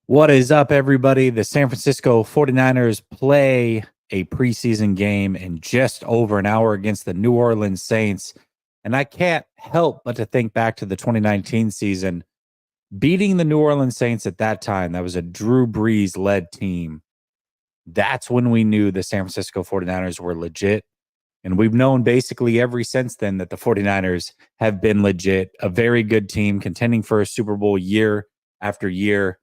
What is up, everybody? The San Francisco 49ers play a preseason game in just over an hour against the New Orleans Saints. And I can't help but to think back to the 2019 season, beating the New Orleans Saints at that time. That was a Drew Brees led team. That's when we knew the San Francisco 49ers were legit. And we've known basically ever since then that the 49ers have been legit, a very good team contending for a Super Bowl year after year.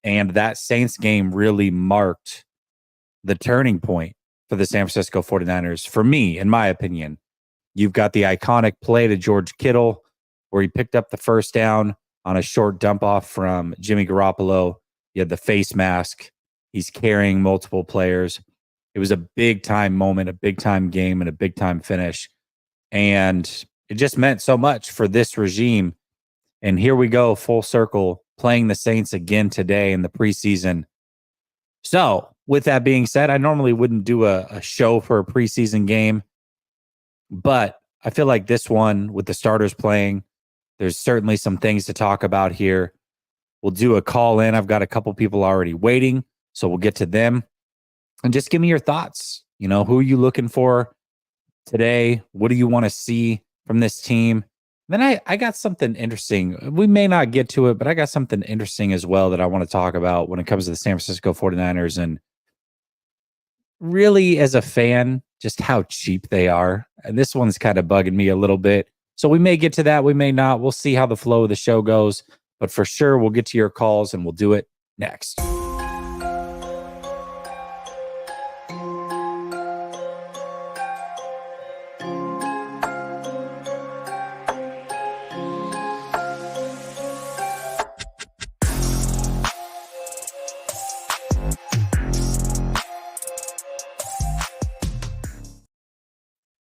And that Saints game really marked the turning point for the San Francisco 49ers. For me, in my opinion, you've got the iconic play to George Kittle where he picked up the first down on a short dump off from Jimmy Garoppolo. You had the face mask. He's carrying multiple players. It was a big time moment, a big time game, and a big time finish. And it just meant so much for this regime. And here we go, full circle, playing the Saints again today in the preseason. So, with that being said, I normally wouldn't do a show for a preseason game, but I feel like this one, with the starters playing, there's certainly some things to talk about here. We'll do a call in. I've got a couple people already waiting, so we'll get to them. And just give me your thoughts. You know, who are you looking for today? What do you want to see from this team? Then I got something interesting. We may not get to it, but I got something interesting as well that I want to talk about when it comes to the San Francisco 49ers. And really, as a fan, just how cheap they are. And this one's kind of bugging me a little bit. So we may get to that. We may not. We'll see how the flow of the show goes. But for sure, we'll get to your calls and we'll do it next.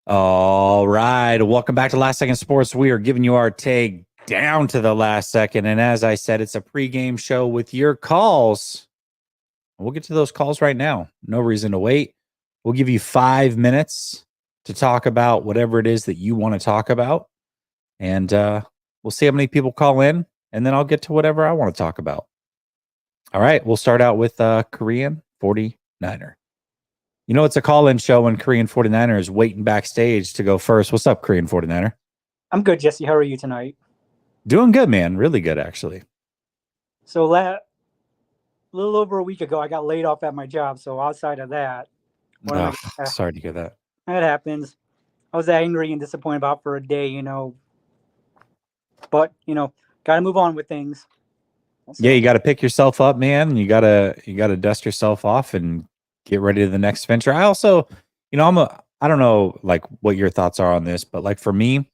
All right. Welcome back to Last Second Sports. We are giving you our take down to the last second. And as I said, it's a pregame show with your calls. We'll get to those calls right now. No reason to wait. We'll give you 5 minutes to talk about whatever it is that you want to talk about. And we'll see how many people call in. And then I'll get to whatever I want to talk about. All right. We'll start out with Korean 49er. You know, it's a call-in show when Korean 49er is waiting backstage to go first. What's up, Korean 49er? I'm good, Jesse. How are you tonight? Doing good, man. Really good, actually. So, a little over a week ago, I got laid off at my job. So, outside of that, sorry to hear that. That happens. I was angry and disappointed about for a day, But, got to move on with things. So, yeah, you got to pick yourself up, man. You gotta dust yourself off and get ready to the next venture. I also, I don't know like what your thoughts are on this, but like for me,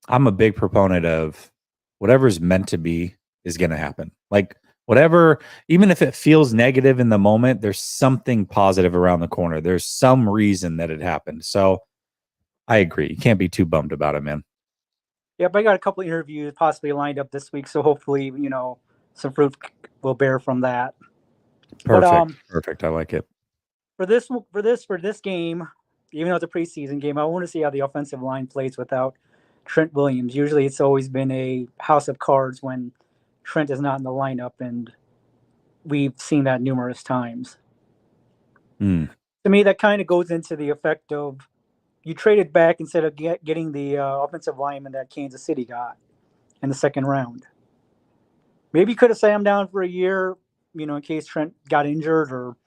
I'm a big proponent of whatever's meant to be is going to happen. Like whatever, even if it feels negative in the moment, there's something positive around the corner. There's some reason that it happened. So I agree. You can't be too bummed about it, man. Yeah, but I got a couple of interviews possibly lined up this week. So hopefully, some fruit will bear from that. Perfect. I like it. For this game, even though it's a preseason game, I want to see how the offensive line plays without Trent Williams. Usually it's always been a house of cards when Trent is not in the lineup, and we've seen that numerous times. To me, that kind of goes into the effect of you traded back instead of getting the offensive lineman that Kansas City got in the second round. Maybe you could have sat him down for a year, in case Trent got injured or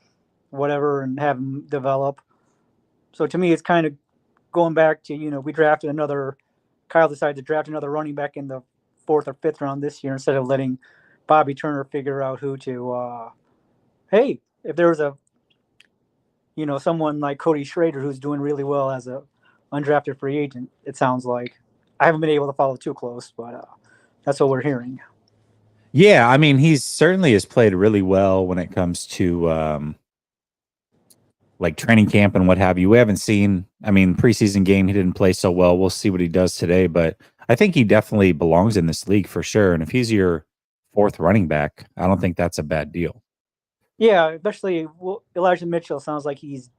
whatever, and have him develop. So to me, it's kind of going back to, Kyle decided to draft another running back in the 4th or 5th round this year instead of letting Bobby Turner figure out who to, hey, if there was someone like Cody Schrader who's doing really well as a undrafted free agent, it sounds like. I haven't been able to follow too close, but that's what we're hearing. Yeah, I mean, he certainly has played really well when it comes to like training camp and what have you. We haven't seen, preseason game, he didn't play so well. We'll see what he does today, but I think he definitely belongs in this league for sure. And if he's your 4th running back, I don't think that's a bad deal. Yeah, especially Elijah Mitchell sounds like he's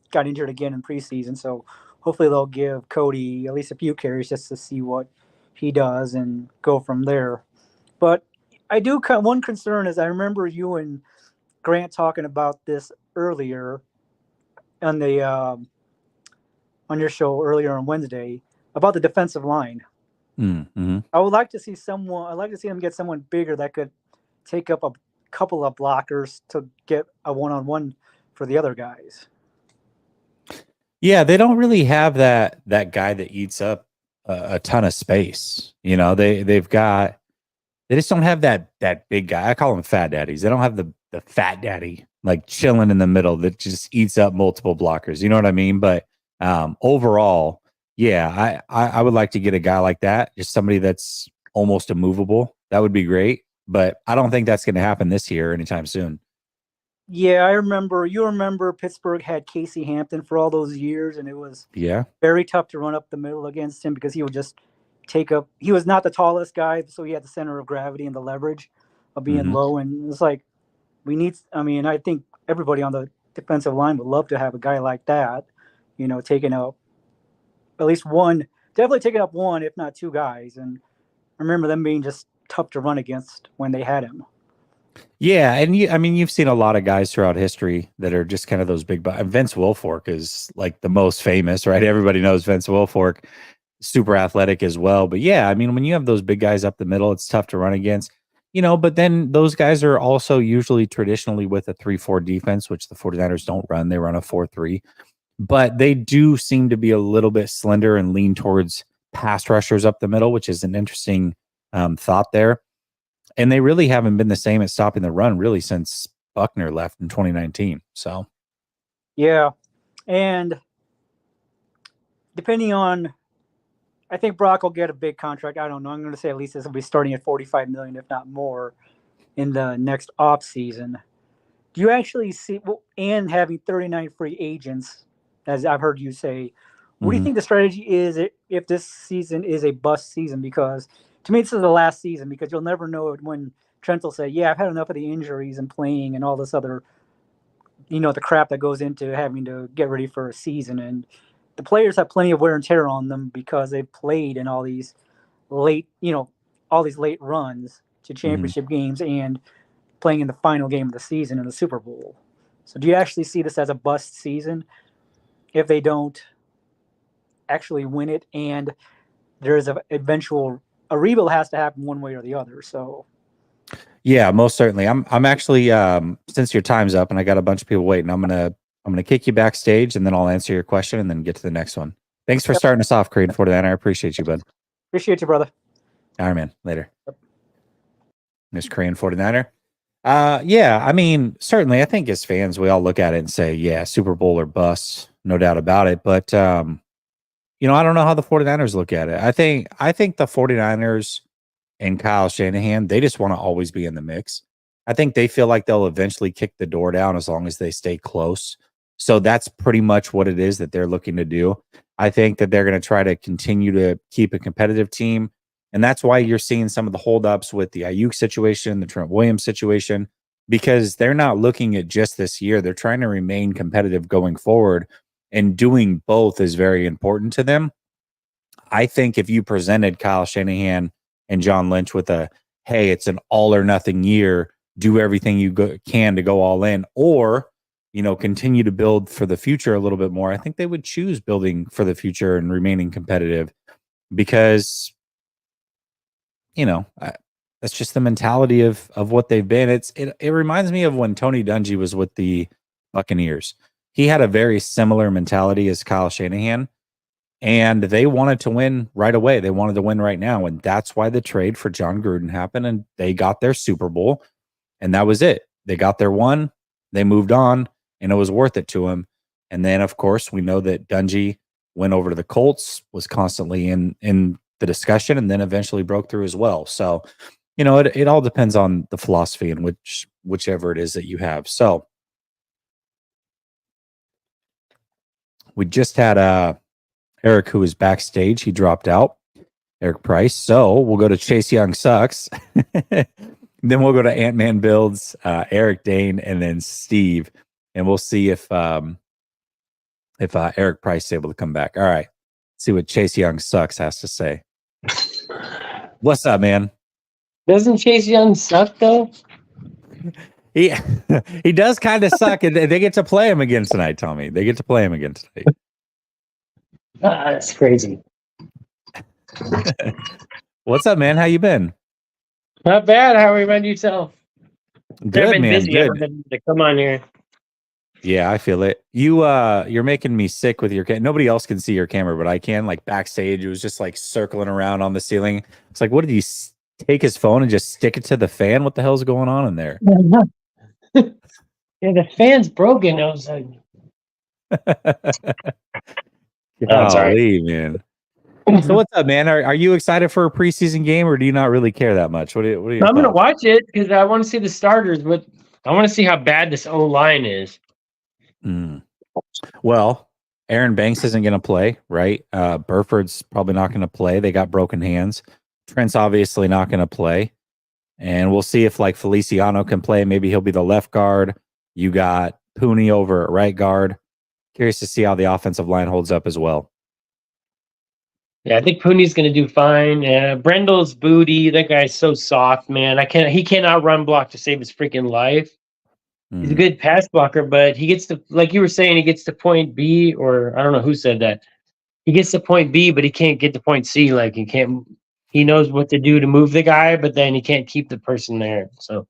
got injured again in preseason. So hopefully they'll give Cody at least a few carries just to see what he does and go from there. But I do. One concern is I remember you and Grant talking about this earlier on the on your show earlier on Wednesday about the defensive line. Mm-hmm. I would like to see someone. I'd like to see them get someone bigger that could take up a couple of blockers to get a one-on-one for the other guys. Yeah, they don't really have that guy that eats up a ton of space. You know, they just don't have that big guy. I call them fat daddies. They don't have the fat daddy like chilling in the middle that just eats up multiple blockers. You know what I mean? But overall, yeah, I would like to get a guy like that, just somebody that's almost immovable. That would be great. But I don't think that's going to happen this year anytime soon. Yeah, I remember. You remember Pittsburgh had Casey Hampton for all those years, and it was Yeah. very tough to run up the middle against him because he would just take up. He was not the tallest guy, so he had the center of gravity and the leverage of being Hmm. low. And it's like we need. I mean, I think everybody on the defensive line would love to have a guy like that. You know, taking up at least one, definitely taking up one, if not two guys. And I remember them being just tough to run against when they had him. Yeah, and I mean, you've seen a lot of guys throughout history that are just kind of those big. Vince Wilfork is like the most famous, right? Everybody knows Vince Wilfork, super athletic as well. But yeah, I mean, when you have those big guys up the middle, it's tough to run against. You know, but then those guys are also usually traditionally with a 3-4 defense, which the 49ers don't run. They run a 4-3. But they do seem to be a little bit slender and lean towards pass rushers up the middle, which is an interesting thought there. And they really haven't been the same at stopping the run really since Buckner left in 2019. So, Yeah, and depending on, I think Brock will get a big contract. I don't know. I'm going to say at least this will be starting at 45 million, if not more, in the next off season. Do you actually see, well, and having 39 free agents, as I've heard you say, what do you mhm. think the strategy is if this season is a bust season? Because to me, this is the last season because you'll never know it when Trent will say, "Yeah, I've had enough of the injuries and playing and all this other, the crap that goes into having to get ready for a season." And the players have plenty of wear and tear on them because they've played in late, all these late runs to Mhm. championship games and playing in the final game of the season in the Super Bowl. So do you actually see this as a bust season if they don't actually win it and there's a eventual a rebuild has to happen one way or the other. So Yeah, most certainly. I'm actually since your time's up and I got a bunch of people waiting, I'm gonna kick you backstage and then I'll answer your question and then get to the next one. Thanks for yep, starting us off, Creed 49. I appreciate you, bud. appreciate you, brother. All right, man. Later. Yep. Miss Korean 49er. Yeah, I mean, certainly I think as fans, we all look at it and say, yeah, Super Bowl or bust, no doubt about it. But I don't know how the 49ers look at it. I think the 49ers and Kyle Shanahan, they just want to always be in the mix. I think they feel like they'll eventually kick the door down as long as they stay close. So that's pretty much what it is that they're looking to do. I think that they're going to try to continue to keep a competitive team. And that's why you're seeing some of the holdups with the Ayuk situation, the Trent Williams situation, because they're not looking at just this year. They're trying to remain competitive going forward. And doing both is very important to them. I think if you presented Kyle Shanahan and John Lynch with hey, it's an all or nothing year, do everything you can to go all in, or, continue to build for the future a little bit more, I think they would choose building for the future and remaining competitive because, that's just the mentality of what they've been. It reminds me of when Tony Dungy was with the Buccaneers. He had a very similar mentality as Kyle Shanahan and they wanted to win right away. They wanted to win right now. And that's why the trade for John Gruden happened. And they got their Super Bowl. And that was it. They got their one. They moved on. And it was worth it to them. And then, of course, we know that Dungy went over to the Colts, was constantly in the discussion, and then eventually broke through as well. So, it all depends on the philosophy and whichever it is that you have. So we just had Eric, who was backstage. He dropped out. Eric Price. So we'll go to Chase Young Sucks. Then we'll go to Ant Man Builds, Eric Dane, and then Steve. And we'll see if Eric Price is able to come back. All right. See what Chase Young Sucks has to say. What's up, man? Doesn't Chase Young suck though? He he does kind of suck, and they get to play him again tonight, Tommy. They get to play him again tonight. That's crazy. What's up, man? How you been? Not bad. How about yourself? I've Good, been man. busy. I Good. haven't been to come on here. Yeah, I feel it. You're making me sick with your nobody else can see your camera, but I can. Like backstage, it was just like circling around on the ceiling. It's like, what did he take his phone and just stick it to the fan? What the hell's going on in there? Yeah, the fan's broken. I was like, Golly, man. So what's up, man? Are you excited for a preseason game, or do you not really care that much? What are your I'm gonna thoughts? watch it because I want to see the starters, but I want to see how bad this O line is. Well, Aaron Banks isn't going to play, right? Burford's probably not going to play. They got broken hands. Trent's obviously not going to play. And we'll see if like Feliciano can play. Maybe he'll be the left guard. You got Pooney over at right guard. Curious to see how the offensive line holds up as well. Yeah, I think Pooney's gonna do fine. Brendel's booty. That guy's so soft, man. He cannot run block to save his freaking life. He's a good pass blocker, but he gets to, like you were saying, he gets to point B, or I don't know who said that. He gets to point B, but he can't get to point C. Like he knows what to do to move the guy, but then he can't keep the person there. So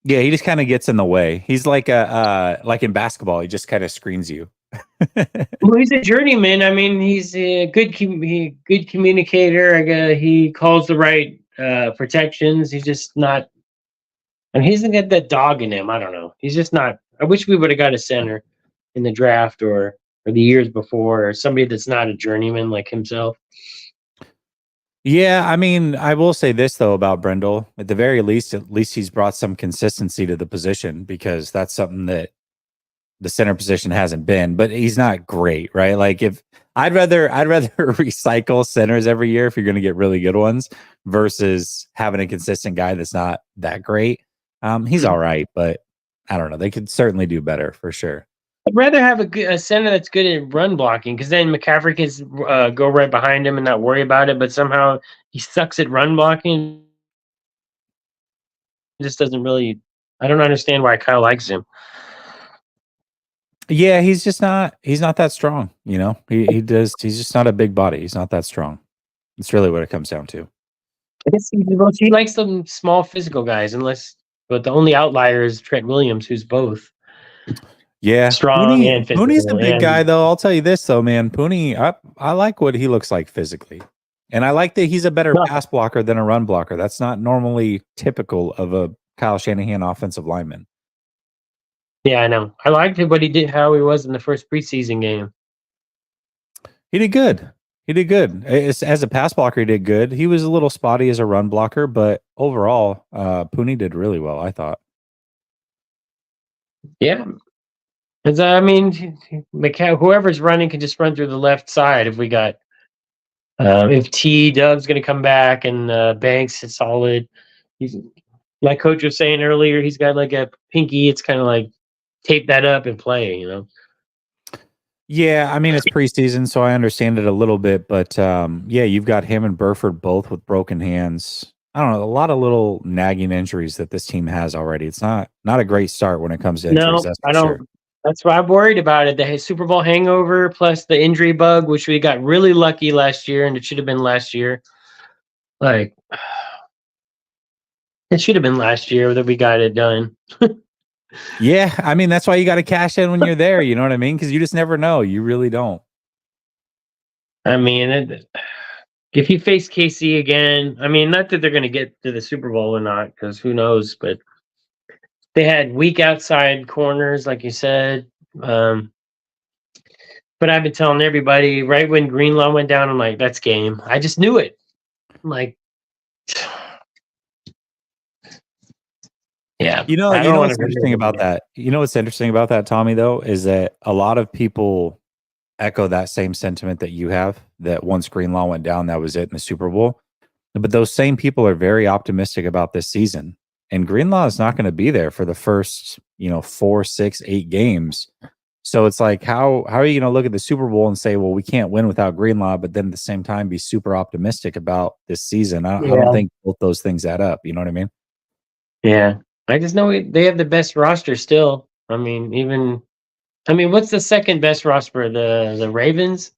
Yeah, he just kind of gets in the way. He's like like in basketball, he just kind of screens you. well, he's a journeyman. I mean, he's a good communicator. He calls the right protections. He's just not. I mean, he doesn't get that dog in him. I don't know. He's just not. I wish we would have got a center in the draft or the years before, or somebody that's not a journeyman like himself. Yeah, I mean, I will say this though about Brendel. At the very least, he's brought some consistency to the position, because that's something that the center position hasn't been. But he's not great, right? Like if I'd rather recycle centers every year if you're going to get really good ones versus having a consistent guy that's not that great. He's all right, but I don't know. They could certainly do better for sure. I'd rather have a center that's good at run blocking, because then McCaffrey can go right behind him and not worry about it. But somehow he sucks at run blocking. Just doesn't really. I don't understand why Kyle likes him. Yeah, he's not that strong, you know. He's just not a big body. He's not that strong. It's really what it comes down to. I guess he likes some small physical guys, but the only outlier is Trent Williams, who's both. Yeah, Strong and physical. Pooney's a big guy, though. I'll tell you this, though, man. Pooney, I like what he looks like physically, and I like that he's a better pass blocker than a run blocker. That's not normally typical of a Kyle Shanahan offensive lineman. Yeah, I know. I liked what he did, how he was in the first preseason game. He did good. As a pass blocker, he did good. He was a little spotty as a run blocker, but overall, Pooney did really well, I thought. Yeah. Because, I mean, whoever's running can just run through the left side. If we got, if Dub's going to come back and Banks is solid. He's, like Coach was saying earlier, he's got like a pinky. It's kind of like tape that up and play, you know? Yeah, I mean, it's preseason, so I understand it a little bit, but yeah, you've got him and Burford both with broken hands. I don't know, a lot of little nagging injuries that this team has already. It's not a great start when it comes to injuries. No, I don't. Sure. That's why I'm worried about it. The Super Bowl hangover plus the injury bug, which we got really lucky last year, and it should have been last year. Like, it should have been last year that we got it done. Yeah, I mean, that's why you got to cash in when you're there. You know what I mean? Because you just never know. You really don't. I mean, if you face KC again, I mean, not that they're going to get to the Super Bowl or not, because who knows, but they had weak outside corners, like you said. But I've been telling everybody, right when Greenlaw went down, I'm like, that's game. I just knew it. I'm like, yeah. You know what's interesting about that? You know what's interesting about that, Tommy, though, is that a lot of people echo that same sentiment that you have, that once Greenlaw went down, that was it in the Super Bowl. But those same people are very optimistic about this season. And Greenlaw is not going to be there for the first, 4, 6, 8 games. So it's like, how are you going to look at the Super Bowl and say, well, we can't win without Greenlaw, but then at the same time be super optimistic about this season? I don't think both those things add up. You know what I mean? Yeah. I just know they have the best roster still. I mean, what's the second best roster? The Ravens?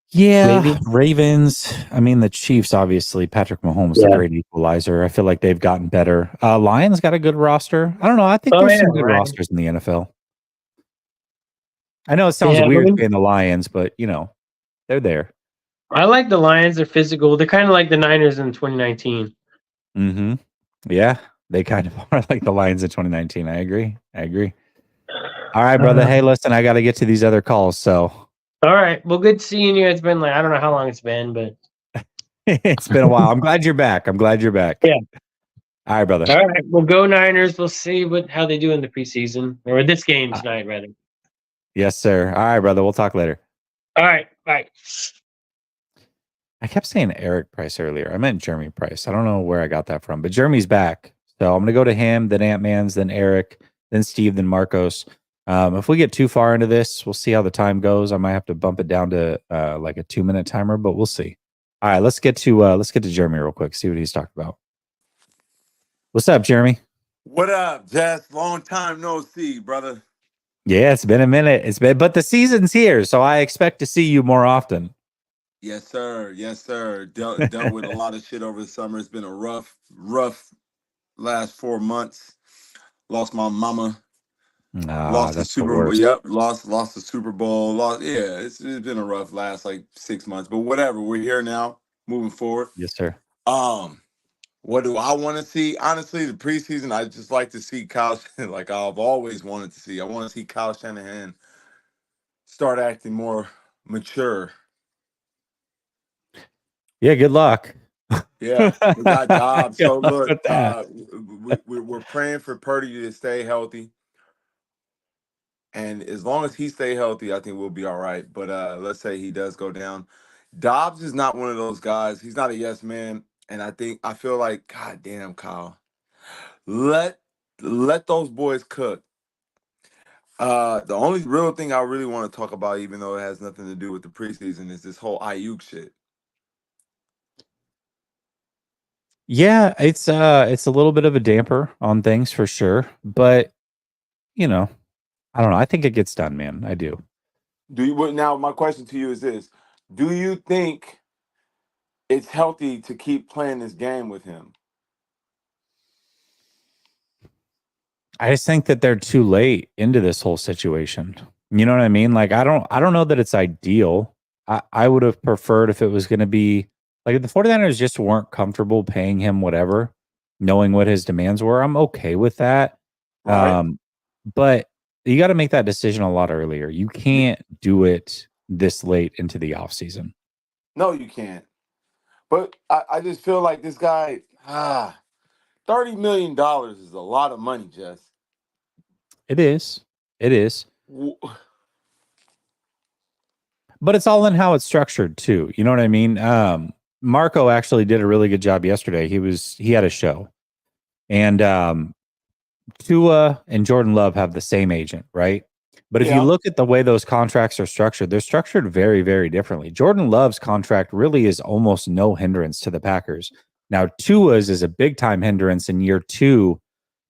Yeah, Maybe. Ravens. I mean, the Chiefs, obviously. Patrick Mahomes, a Yeah. great equalizer. I feel like they've gotten better. Lions got a good roster. I don't know. I think Oh there's yeah, some good right. rosters in the NFL. I know it sounds Yeah, weird saying the Lions, but they're there. I like the Lions. They're physical. They're kind of like the Niners in 2019. Mm-hmm. Yeah, they kind of are like the Lions in 2019. I agree. All right, brother. Hey, listen, I got to get to these other calls. So All right. Well, good seeing you. It's been I don't know how long it's been, but it's been a while. I'm glad you're back. Yeah. All right, brother. All right. We'll go Niners. We'll see how they do in the preseason or this game tonight, rather. Yes, sir. All right, brother. We'll talk later. All right. Bye. I kept saying Eric Price earlier. I meant Jeremy Price. I don't know where I got that from, but Jeremy's back. So I'm going to go to him, then Ant-Man's, then Eric, then Steve, then Marcos. If we get too far into this, we'll see how the time goes. I might have to bump it down to like a 2-minute timer, but we'll see. All right, let's get to Jeremy real quick. See what he's talking about. What's up, Jeremy? What up, Jess? Long time no see, brother. Yeah, it's been a minute. But the season's here, so I expect to see you more often. Yes, sir. Yes, sir. Dealt with a lot of shit over the summer. It's been a rough last 4 months. Lost my mama. Lost the That's the Super Bowl. worst. Yep. Lost the Super Bowl. It's been a rough last like 6 months. But whatever. We're here now. Moving forward. Yes, sir. What do I want to see? Honestly, the preseason, I just like to see Kyle, like I've always wanted to see. I want to see Kyle Shanahan start acting more mature. Yeah, good luck. Yeah, we got Dobbs. So Good luck look, with that. we're praying for Purdy to stay healthy, and as long as he stay healthy, I think we'll be all right. But let's say he does go down. Dobbs is not one of those guys. He's not a yes man, and I feel like, God damn, Kyle, let those boys cook. The only real thing I really want to talk about, even though it has nothing to do with the preseason, is this whole Ayuk shit. Yeah, it's a little bit of a damper on things for sure, but I don't know. I think it gets done, man. I do. Now my question to you is this: do you think it's healthy to keep playing this game with him? I just think that they're too late into this whole situation. You know what I mean? Like I don't know that it's ideal. I would have preferred if it was going to be like if the 49ers just weren't comfortable paying him whatever, knowing what his demands were. I'm okay with that. Right? But you got to make that decision a lot earlier. You can't do it this late into the offseason. No, you can't. But I just feel like this guy, $30 million is a lot of money, Jess. It is. It is. W- But it's all in how it's structured too. You know what I mean? Marco actually did a really good job yesterday. He had a show. And Tua and Jordan Love have the same agent, right? But if you Yeah. look at the way those contracts are structured, they're structured very, very differently. Jordan Love's contract really is almost no hindrance to the Packers. Now, Tua's is a big time hindrance in year 2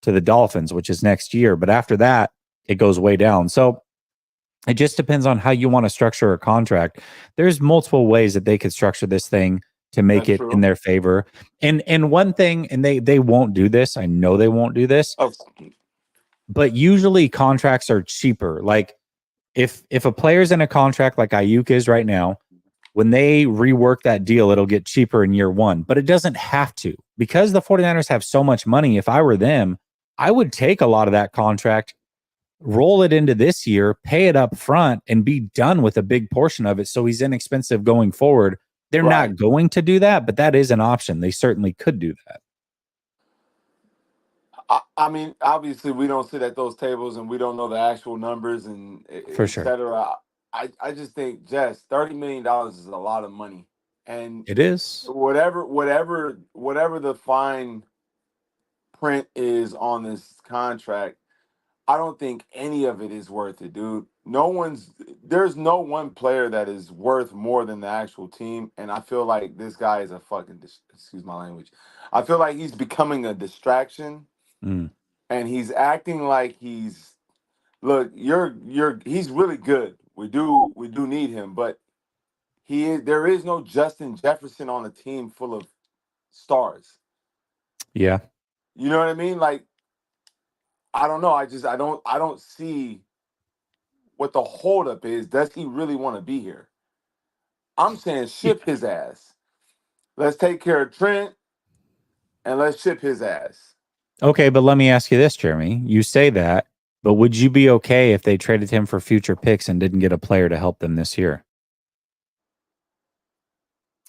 to the Dolphins, which is next year. But after that, it goes way down. So it just depends on how you want to structure a contract. There's multiple ways that they could structure this thing to make That's it true. in their favor. And one thing, and they won't do this. I know they won't do this. Oh, But usually contracts are cheaper. Like if a player's in a contract like Ayuk is right now, when they rework that deal, it'll get cheaper in year 1, but it doesn't have to. Because the 49ers have so much money, if I were them, I would take a lot of that contract, roll it into this year, pay it up front, and be done with a big portion of it so he's inexpensive going forward. They're right. not going to do that, but that is an option. They certainly could do that. I mean, obviously, we don't sit at those tables and we don't know the actual numbers and For et sure. cetera. I just think, Jess, $30 million is a lot of money. And It is. whatever the fine print is on this contract, I don't think any of it is worth it, dude. There's no one player that is worth more than the actual team, and I feel like this guy is a fucking excuse my language. I feel like he's becoming a distraction, Mm. and he's acting like look, he's really good. We do need him, but there is no Justin Jefferson on a team full of stars. Yeah. You know what I mean? Like, I don't know. I don't see what the holdup is. Does he really want to be here? I'm saying ship his ass. Let's take care of Trent and let's ship his ass. Okay, but let me ask you this, Jeremy. You say that, but would you be okay if they traded him for future picks and didn't get a player to help them this year?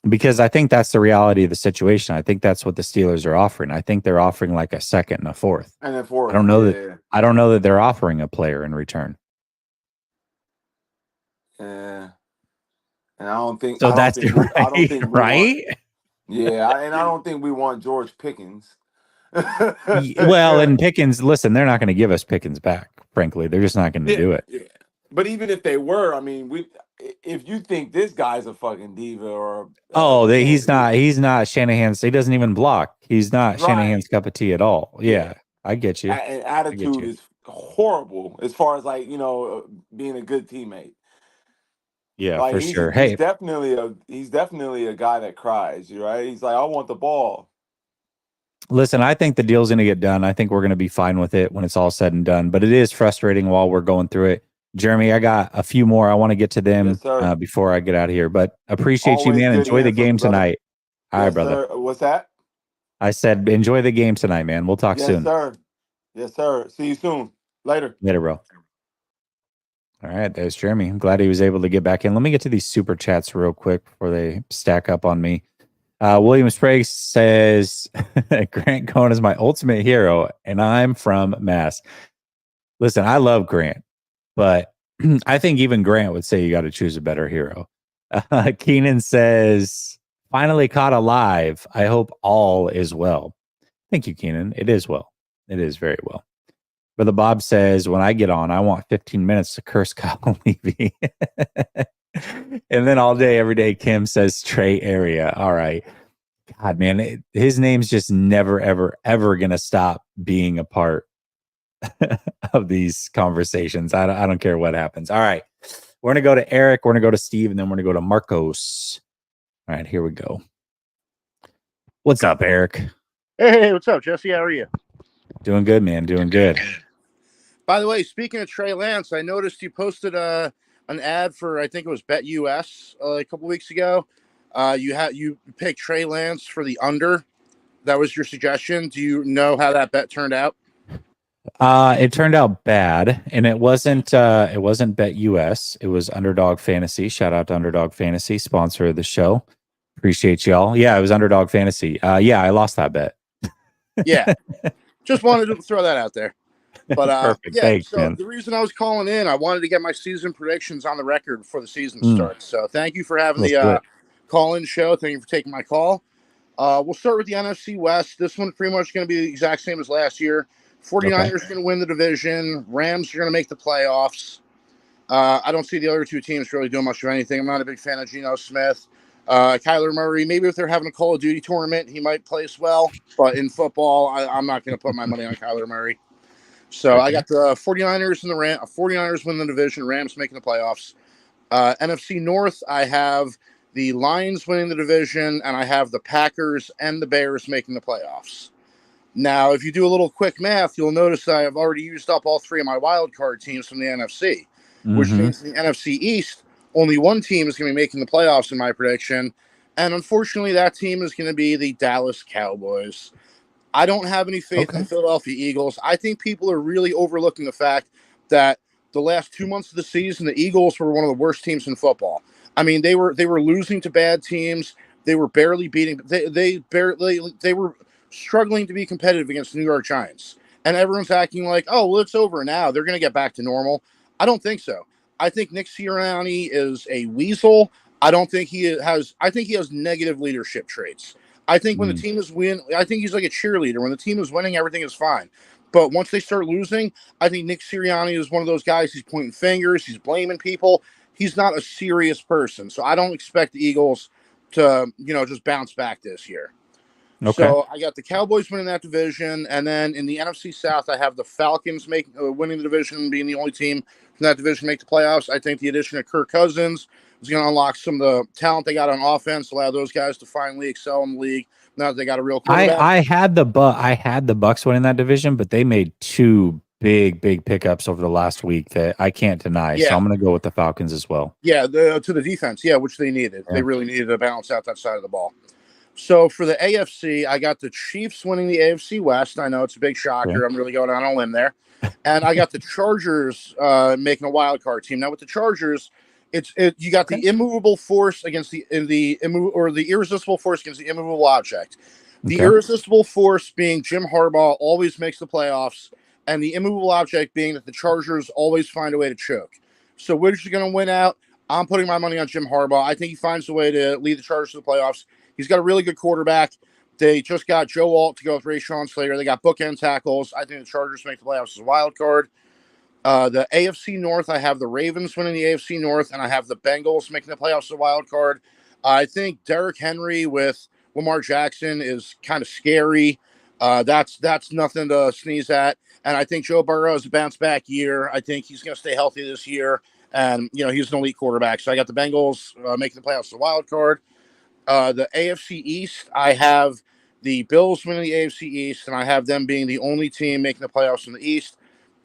Because I think that's the reality of the situation. I think that's what the Steelers are offering. I think they're offering like a second and a fourth. And then fourth, I don't know yeah. I don't know that they're offering a player in return. Yeah. And I don't think So I don't that's think we, I don't right, think we want right? and I don't think we want George Pickens. Well, and Pickens, listen, they're not going to give us Pickens back. Frankly, they're just not going to do it. Yeah. But even if they were, I mean, if you think this guy's a fucking diva or He's not. He's not Shanahan's. He doesn't even block. He's not Shanahan's cup of tea at all. Yeah, I get you. And attitude is horrible as far as like being a good teammate. Yeah, Like for he's sure. he's Hey, definitely a guy that cries. You right? He's like, I want the ball. listen, I think the deal's going to get done. I think we're going to be fine with it when it's all said and done. But it is frustrating while we're going through it. Jeremy, I got a few more. I want to get to them before I get out of here. But appreciate you, man. Enjoy the game tonight. All right, brother. Sir. What's that? I said enjoy the game tonight, man. We'll talk soon. Yes, sir. See you soon. Later, bro. All right, there's Jeremy. I'm glad he was able to get back in. Let me get to these super chats real quick before they stack up on me. William Sprague says, Grant Cohn is my ultimate hero, and I'm from Mass. Listen, I love Grant, but I think even Grant would say you got to choose a better hero. Keenan says, finally caught alive. I hope all is well. Thank you, Keenan. It is well. It is very well. Brother Bob says, when I get on, I want 15 minutes to curse Kyle Levy. And then all day, every day, Kim says Trey Area. All right. God, man, his name's just never, ever, ever going to stop being a part of these conversations. I don't care what happens. All right. We're going to go to Eric. We're going to go to Steve. And then we're going to go to Marcos. All right, here we go. What's up, Eric? Hey, what's up, Jesse? How are you? Doing good, man. Doing good. By the way, speaking of Trey Lance, I noticed you posted an ad for, I think it was BetUS a couple weeks ago. You picked Trey Lance for the under. That was your suggestion. Do you know how that bet turned out? It turned out bad, and it wasn't BetUS. It was Underdog Fantasy. Shout out to Underdog Fantasy, sponsor of the show. Appreciate y'all. Yeah, it was Underdog Fantasy. Yeah, I lost that bet. Yeah, just wanted to throw that out there. But perfect. Yeah, thanks, so man. the reason I was calling in, I wanted to get my season predictions on the record before the season starts. So thank you for having the call-in show. Thank you for taking my call. We'll start with the NFC West. This one's pretty much going to be the exact same as last year. 49ers are going to win the division. Rams are going to make the playoffs. I don't see the other two teams really doing much of anything. I'm not a big fan of Geno Smith. Kyler Murray, maybe if they're having a Call of Duty tournament, he might place well. But in football, I'm not going to put my money on Kyler Murray. So I got the 49ers and the 49ers win the division, Rams making the playoffs. NFC North, I have the Lions winning the division, and I have the Packers and the Bears making the playoffs. Now, if you do a little quick math, you'll notice that I've already used up all three of my wild card teams from the NFC, which means in the NFC East, only one team is going to be making the playoffs in my prediction. And unfortunately, that team is going to be the Dallas Cowboys. I don't have any faith in the Philadelphia Eagles. I think people are really overlooking the fact that the last 2 months of the season, the Eagles were one of the worst teams in football. I mean, they were losing to bad teams. They were barely beating. They were struggling to be competitive against the New York Giants. And everyone's acting like, oh, well, it's over now. They're going to get back to normal. I don't think so. I think Nick Sirianni is a weasel. I think he has negative leadership traits. I think when the team is winning, I think he's like a cheerleader. When the team is winning, everything is fine. But once they start losing, I think Nick Sirianni is one of those guys. He's pointing fingers. He's blaming people. He's not a serious person. So I don't expect the Eagles to, just bounce back this year. Okay. So I got the Cowboys winning that division. And then in the NFC South, I have the Falcons winning the division, being the only team from that division make the playoffs. I think the addition of Kirk Cousins is going to unlock some of the talent they got on offense, allow those guys to finally excel in the league now that they got a real quarterback. I had the Bucks winning that division, but they made two big pickups over the last week that I can't deny. Yeah. So I'm going to go with the Falcons as well. Yeah, to the defense, which they needed. Yeah. They really needed to balance out that side of the ball. So for the AFC, I got the Chiefs winning the AFC West. I know it's a big shocker. Okay. I'm really going on a limb there. And I got the Chargers making a wild card team. Now with the Chargers, you got the immovable force against the irresistible force against the immovable object. The irresistible force being Jim Harbaugh always makes the playoffs, and the immovable object being that the Chargers always find a way to choke. So which is going to win out? I'm putting my money on Jim Harbaugh. I think he finds a way to lead the Chargers to the playoffs. He's got a really good quarterback. They just got Joe Alt to go with Rashawn Slater. They got bookend tackles. I think the Chargers make the playoffs as a wild card. The AFC North, I have the Ravens winning the AFC North, and I have the Bengals making the playoffs as a wild card. I think Derrick Henry with Lamar Jackson is kind of scary. That's nothing to sneeze at. And I think Joe Burrow is a bounce back year. I think he's going to stay healthy this year. And, he's an elite quarterback. So I got the Bengals making the playoffs as a wild card. The AFC East, I have the Bills winning the AFC East, and I have them being the only team making the playoffs in the East.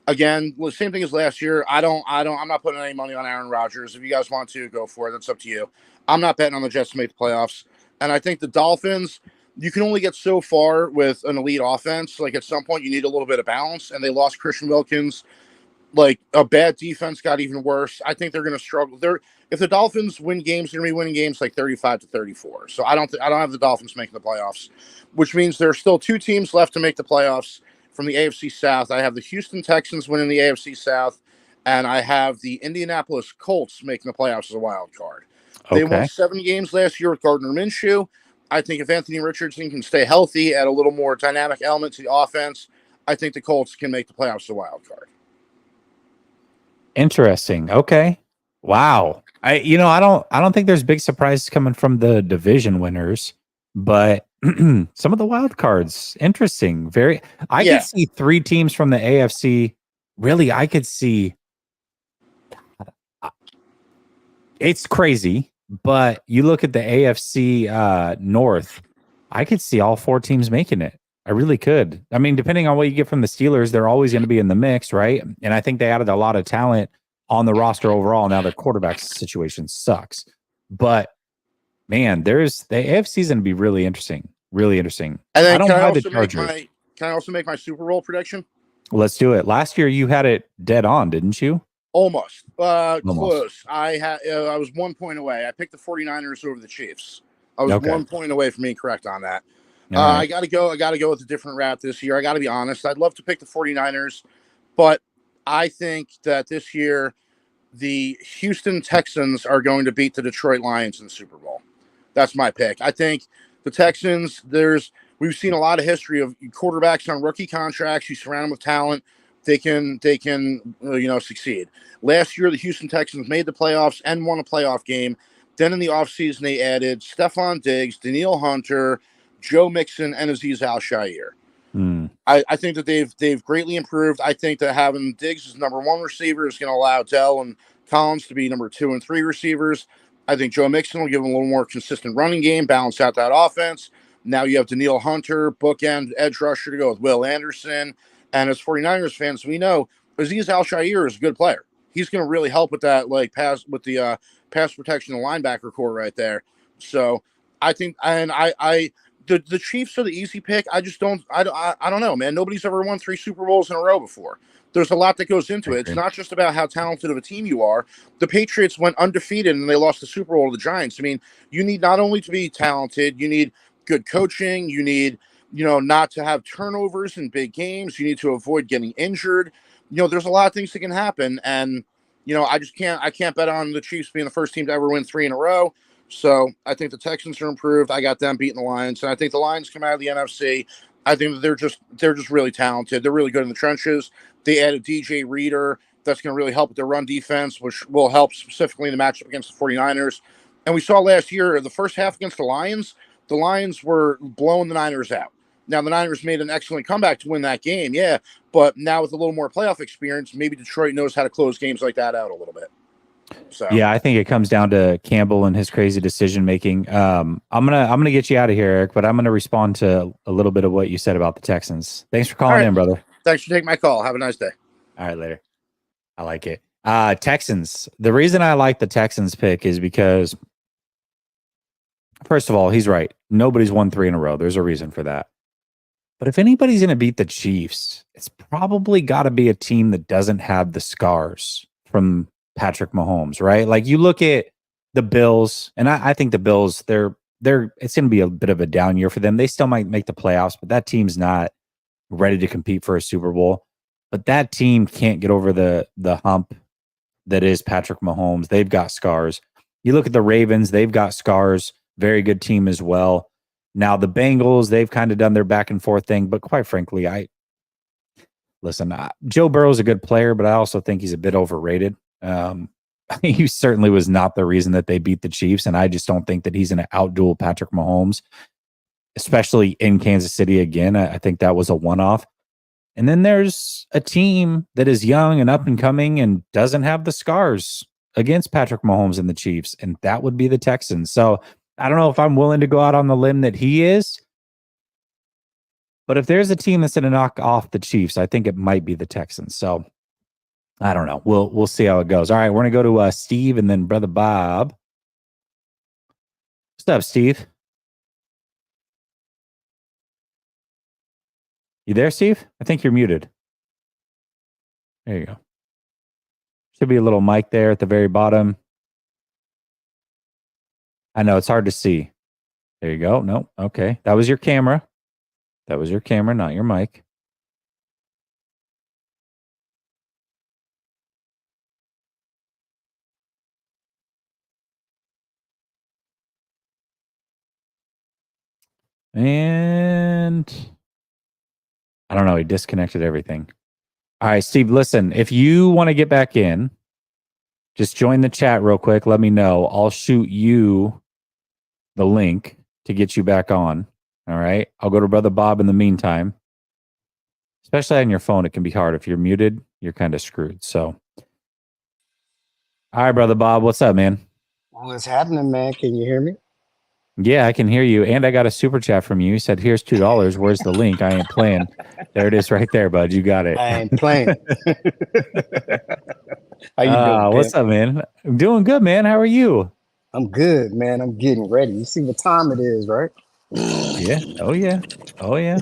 Again, the same thing as last year. I'm not putting any money on Aaron Rodgers. If you guys want to, go for it. That's up to you. I'm not betting on the Jets to make the playoffs. And I think the Dolphins, you can only get so far with an elite offense. Like at some point, you need a little bit of balance. And they lost Christian Wilkins. Like a bad defense got even worse. I think they're going to struggle. If the Dolphins win games, they're going to be winning games like 35-34. So I don't have the Dolphins making the playoffs, which means there are still two teams left to make the playoffs from the AFC South. I have the Houston Texans winning the AFC South, and I have the Indianapolis Colts making the playoffs as a wild card. They won 7 games last year with Gardner Minshew. I think if Anthony Richardson can stay healthy, add a little more dynamic element to the offense, I think the Colts can make the playoffs as a wild card. Interesting. Okay. Wow. I don't think there's big surprises coming from the division winners, but some of the wild cards, interesting. I could see 3 teams from the AFC. Really, I could see. It's crazy, but you look at the AFC North, I could see all 4 teams making it. I really could. I mean, depending on what you get from the Steelers, they're always going to be in the mix, right? And I think they added a lot of talent on the roster overall. Now their quarterback situation sucks. But, man, the AFC is going to be really interesting. Really interesting. And then I don't buy the Chargers. Can I also make my Super Bowl prediction? Let's do it. Last year, you had it dead on, didn't you? Almost. Close. I was 1 point away. I picked the 49ers over the Chiefs. I was 1 point away from being correct on that. Right. I got to go with a different route this year. I got to be honest. I'd love to pick the 49ers, but I think that this year the Houston Texans are going to beat the Detroit Lions in the Super Bowl. That's my pick. I think the Texans, we've seen a lot of history of quarterbacks on rookie contracts. You surround them with talent, they can succeed. Last year, the Houston Texans made the playoffs and won a playoff game. Then in the offseason, they added Stephon Diggs, Danielle Hunter, Joe Mixon, and Azeez Al-Shaair. I think that they've greatly improved. I think that having Diggs as number 1 receiver is going to allow Dell and Collins to be number 2 and 3 receivers. I think Joe Mixon will give them a little more consistent running game, balance out that offense. Now you have Danielle Hunter, bookend edge rusher to go with Will Anderson. And as 49ers fans, we know Azeez Al-Shaair is a good player. He's going to really help with that, pass protection and linebacker core right there. So I think, and the Chiefs are the easy pick. I don't know, man. Nobody's ever won 3 Super Bowls in a row before. There's a lot that goes into it. It's not just about how talented of a team you are. The Patriots went undefeated and they lost the Super Bowl to the Giants. I mean, you need not only to be talented, you need good coaching. You need, not to have turnovers in big games. You need to avoid getting injured. There's a lot of things that can happen. And, I can't bet on the Chiefs being the first team to ever win 3 in a row. So I think the Texans are improved. I got them beating the Lions. And I think the Lions come out of the NFC I think that they're just really talented. They're really good in the trenches. They added DJ Reader. That's going to really help with their run defense, which will help specifically in the matchup against the 49ers. And we saw last year, the first half against the Lions were blowing the Niners out. Now, the Niners made an excellent comeback to win that game, yeah. But now with a little more playoff experience, maybe Detroit knows how to close games like that out a little bit. So yeah, I think it comes down to Campbell and his crazy decision making. I'm gonna get you out of here, Eric, but I'm gonna respond to a little bit of what you said about the Texans. Thanks for calling in, brother. Thanks for taking my call. Have a nice day. All right, later. I like it. Texans. The reason I like the Texans pick is because, first of all, he's right. Nobody's won 3 in a row. There's a reason for that. But if anybody's going to beat the Chiefs, it's probably got to be a team that doesn't have the scars from Patrick Mahomes, right? Like you look at the Bills, and I think the Bills, they're it's going to be a bit of a down year for them. They still might make the playoffs, but that team's not ready to compete for a Super Bowl. But that team can't get over the hump that is Patrick Mahomes. They've got scars. You look at the Ravens, they've got scars. Very good team as well. Now the Bengals, they've kind of done their back and forth thing, but quite frankly, Joe Burrow's a good player, but I also think he's a bit overrated. He certainly was not the reason that they beat the Chiefs, and I just don't think that he's going to outduel Patrick Mahomes, especially in Kansas City again. I think that was a one-off. And then there's a team that is young and up and coming and doesn't have the scars against Patrick Mahomes and the Chiefs, and that would be the Texans. So I don't know if I'm willing to go out on the limb that he is, but if there's a team that's going to knock off the Chiefs, I think it might be the Texans. So I don't know. We'll see how it goes. All right, we're going to go to Steve and then Brother Bob. What's up, Steve? You there, Steve? I think you're muted. There you go. Should be a little mic there at the very bottom. I know it's hard to see. There you go. No, okay. That was your camera. That was your camera, not your mic. And I don't know. He disconnected everything. All right, Steve, listen, if you want to get back in, just join the chat real quick. Let me know. I'll shoot you the link to get you back on. All right. I'll go to Brother Bob in the meantime. Especially on your phone, it can be hard. If you're muted, you're kind of screwed. So, all right, Brother Bob, what's up, man? What's happening, man? Can you hear me? Yeah, I can hear you. And I got a super chat from you. You said, here's $2. Where's the link? I ain't playing. There it is right there, bud. You got it. I ain't playing. How you doing, what's up, man? I'm doing good, man. How are you? I'm good, man. I'm getting ready. You see what time it is, right? Yeah. Oh, yeah. Oh, yeah.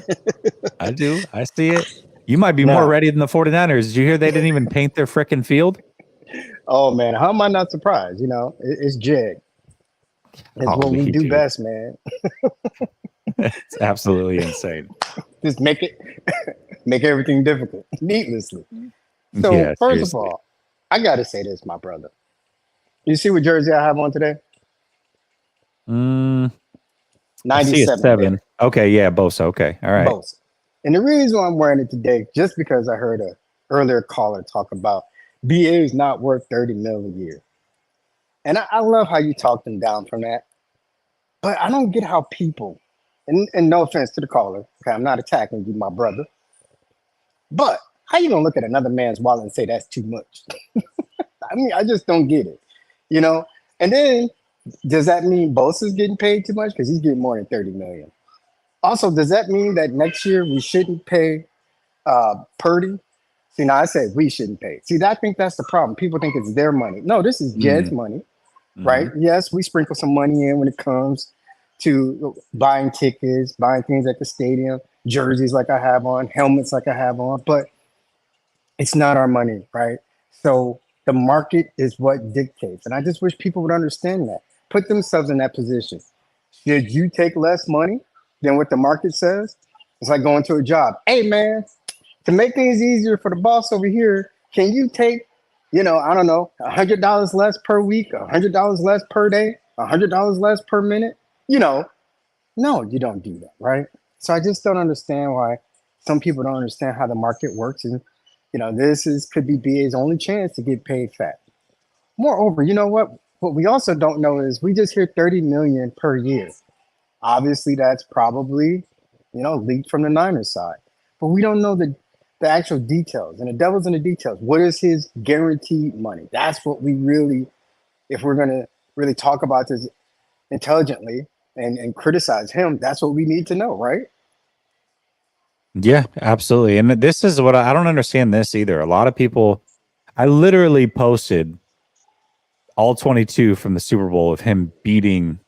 I do. I see it. You might be more ready than the 49ers. Did you hear they didn't even paint their frickin' field? Oh, man. How am I not surprised? You know, it's JEG. It's what we do best, man. It's absolutely insane. Just make everything difficult, needlessly. So, yeah, first of all, I got to say this, my brother. You see what jersey I have on today? 97. Okay, yeah, Bosa. Okay, all right. Bosa. And the reason why I'm wearing it today, just because I heard an earlier caller talk about BA is not worth $30 million a year. And I love how you talked them down from that. But I don't get how people, and no offense to the caller, okay, I'm not attacking you, my brother. But how you gonna look at another man's wallet and say that's too much? I mean, I just don't get it, you know? And then, does that mean Bosa's getting paid too much? Because he's getting more than $30 million. Also, does that mean that next year we shouldn't pay Purdy? See, now I said we shouldn't pay. See, I think that's the problem. People think it's their money. No, this is Jed's money, right? Yes, we sprinkle some money in when it comes to buying tickets, buying things at the stadium, jerseys like I have on, helmets like I have on, but it's not our money, right? So the market is what dictates. And I just wish people would understand that. Put themselves in that position. Should you take less money than what the market says? It's like going to a job. Hey, man, to make things easier for the boss over here, can you take, I don't know, $100 less per week, $100 less per day, $100 less per minute? No, you don't do that, right? So I just don't understand why some people don't understand how the market works. And, could be BA's only chance to get paid fat. Moreover, you know what? What we also don't know is we just hear 30 million per year. Obviously, that's probably, leaked from the Niners side. But we don't know the actual details. And the devil's in the details. What is his guaranteed money? That's what we really, if we're going to really talk about this intelligently and criticize him, that's what we need to know, right? Yeah, absolutely. And this is what I don't understand this either. A lot of people, I literally posted all 22 from the Super Bowl of him getting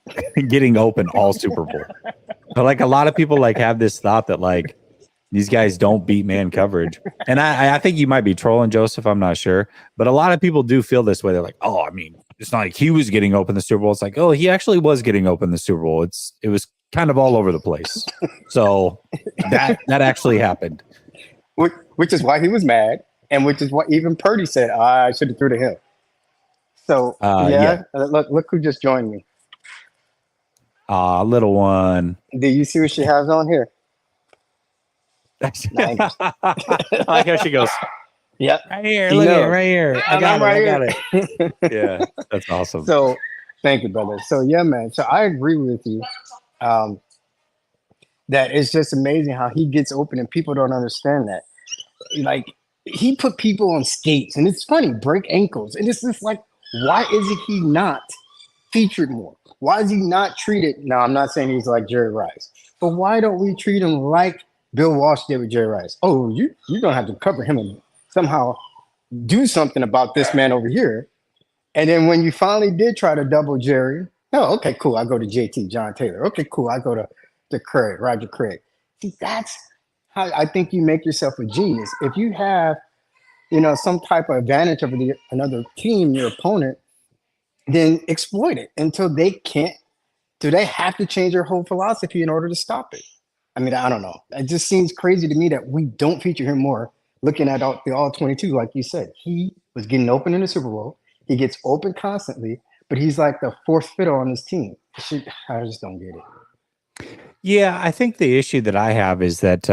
open all Super Bowl. But like a lot of people like have this thought that like these guys don't beat man coverage. And I think you might be trolling, Joseph. I'm not sure. But a lot of people do feel this way. They're like, oh, I mean, it's not like he was getting open the Super Bowl. It's like, oh, he actually was getting open the Super Bowl. It was kind of all over the place. So that actually happened. Which is why he was mad. And which is what even Purdy said, I should have threw to him. So, look who just joined me. Little one. Do you see what she has on here? I like how she goes, yep. Right here. Look at it right here. I got it. Yeah, that's awesome. So, thank you, brother. So, yeah, man. So, I agree with you that it's just amazing how he gets open and people don't understand that. Like, he put people on skates, and it's funny, break ankles. And it's just like, why is he not featured more? Why is he not treated? Now, I'm not saying he's like Jerry Rice, but why don't we treat him like Bill Walsh did with Jerry Rice? Oh, you're going to have to cover him and somehow do something about this man over here. And then when you finally did try to double Jerry, oh, okay, cool. I go to JT, John Taylor. Okay, cool. I go to Craig, Roger Craig. See, that's how I think you make yourself a genius. If you have, some type of advantage over another team, your opponent, then exploit it until they can't. Do they have to change their whole philosophy in order to stop it? I mean, I don't know. It just seems crazy to me that we don't feature him more. Looking at the all 22, like you said, he was getting open in the Super Bowl. He gets open constantly, but he's like the fourth fiddle on his team. I just don't get it. Yeah, I think the issue that I have is that,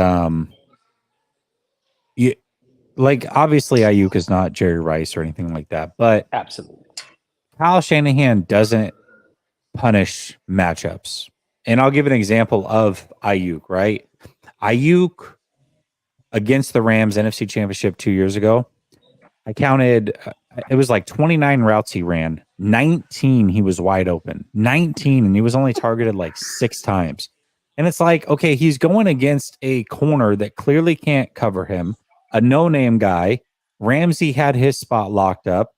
obviously Ayuk is not Jerry Rice or anything like that, but absolutely, Kyle Shanahan doesn't punish matchups. And I'll give an example of Ayuk, right? Ayuk against the Rams NFC Championship 2 years ago, I counted, it was like 29 routes he ran. 19, he was wide open. 19, and he was only targeted like 6 times. And it's like, okay, he's going against a corner that clearly can't cover him, a no-name guy. Ramsey had his spot locked up.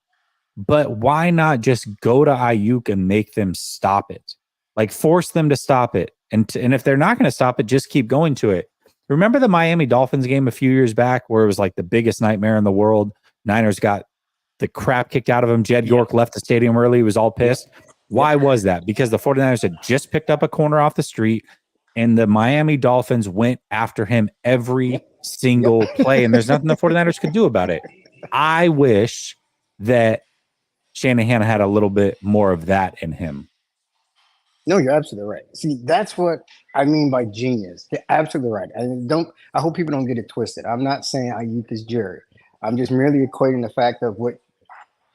But why not just go to Ayuk and make them stop it? Like force them to stop it. And if they're not going to stop it, just keep going to it. Remember the Miami Dolphins game a few years back where it was like the biggest nightmare in the world? Niners got the crap kicked out of him. Jed York left the stadium early. He was all pissed. Why was that? Because the 49ers had just picked up a corner off the street and the Miami Dolphins went after him every single play. And there's nothing the 49ers could do about it. I wish that Shanahan had a little bit more of that in him. No, you're absolutely right. See, that's what I mean by genius. You're absolutely right. I hope people don't get it twisted. I'm not saying Ayuk is Jerry. I'm just merely equating the fact of what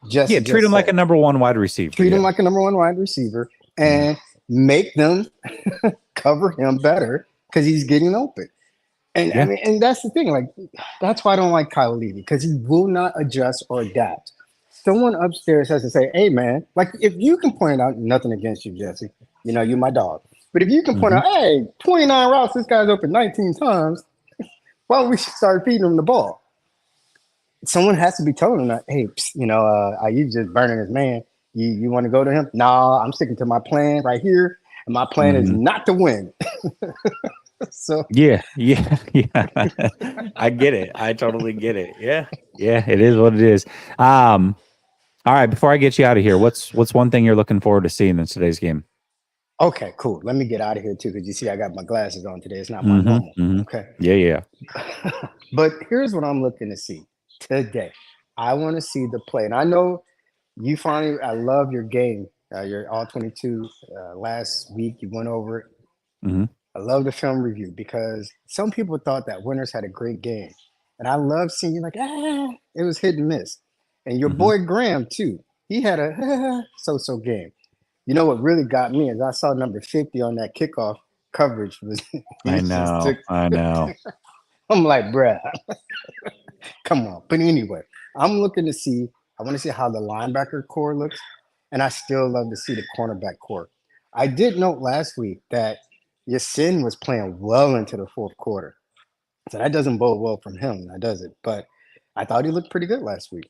Jesse treat him like a number one wide receiver. Treat him like a number one wide receiver and make them cover him better because he's getting open. And I mean, and that's the thing. Like, that's why I don't like Kyle Levy, because he will not adjust or adapt. Someone upstairs has to say, hey, man, like if you can point out, nothing against you, Jesse, you're my dog. But if you can point out, hey, 29 routes, this guy's open 19 times, well, we should start feeding him the ball. Someone has to be telling him that, hey, you just burning his man. You want to go to him? Nah, I'm sticking to my plan right here. And my plan is not to win. So yeah. I get it. I totally get it. Yeah, it is what it is. All right, before I get you out of here, what's one thing you're looking forward to seeing in today's game? Okay, cool. Let me get out of here too, because you see I got my glasses on today. It's not my normal. Okay. Yeah. But here's what I'm looking to see today. I want to see the play. And I know you finally, I love your game, your all 22 last week. You went over it. I love the film review because some people thought that Winners had a great game. And I love seeing you like, it was hit and miss. And your Mhm. boy Graham, too, he had a so-so game. You know what really got me is I saw number 50 on that kickoff coverage. Was I he just took, know. I know. I'm like, bruh, come on. But anyway, I'm looking to see, I want to see how the linebacker core looks. And I still love to see the cornerback core. I did note last week that Yasin was playing well into the fourth quarter. So that doesn't bode well from him, now does it? But I thought he looked pretty good last week.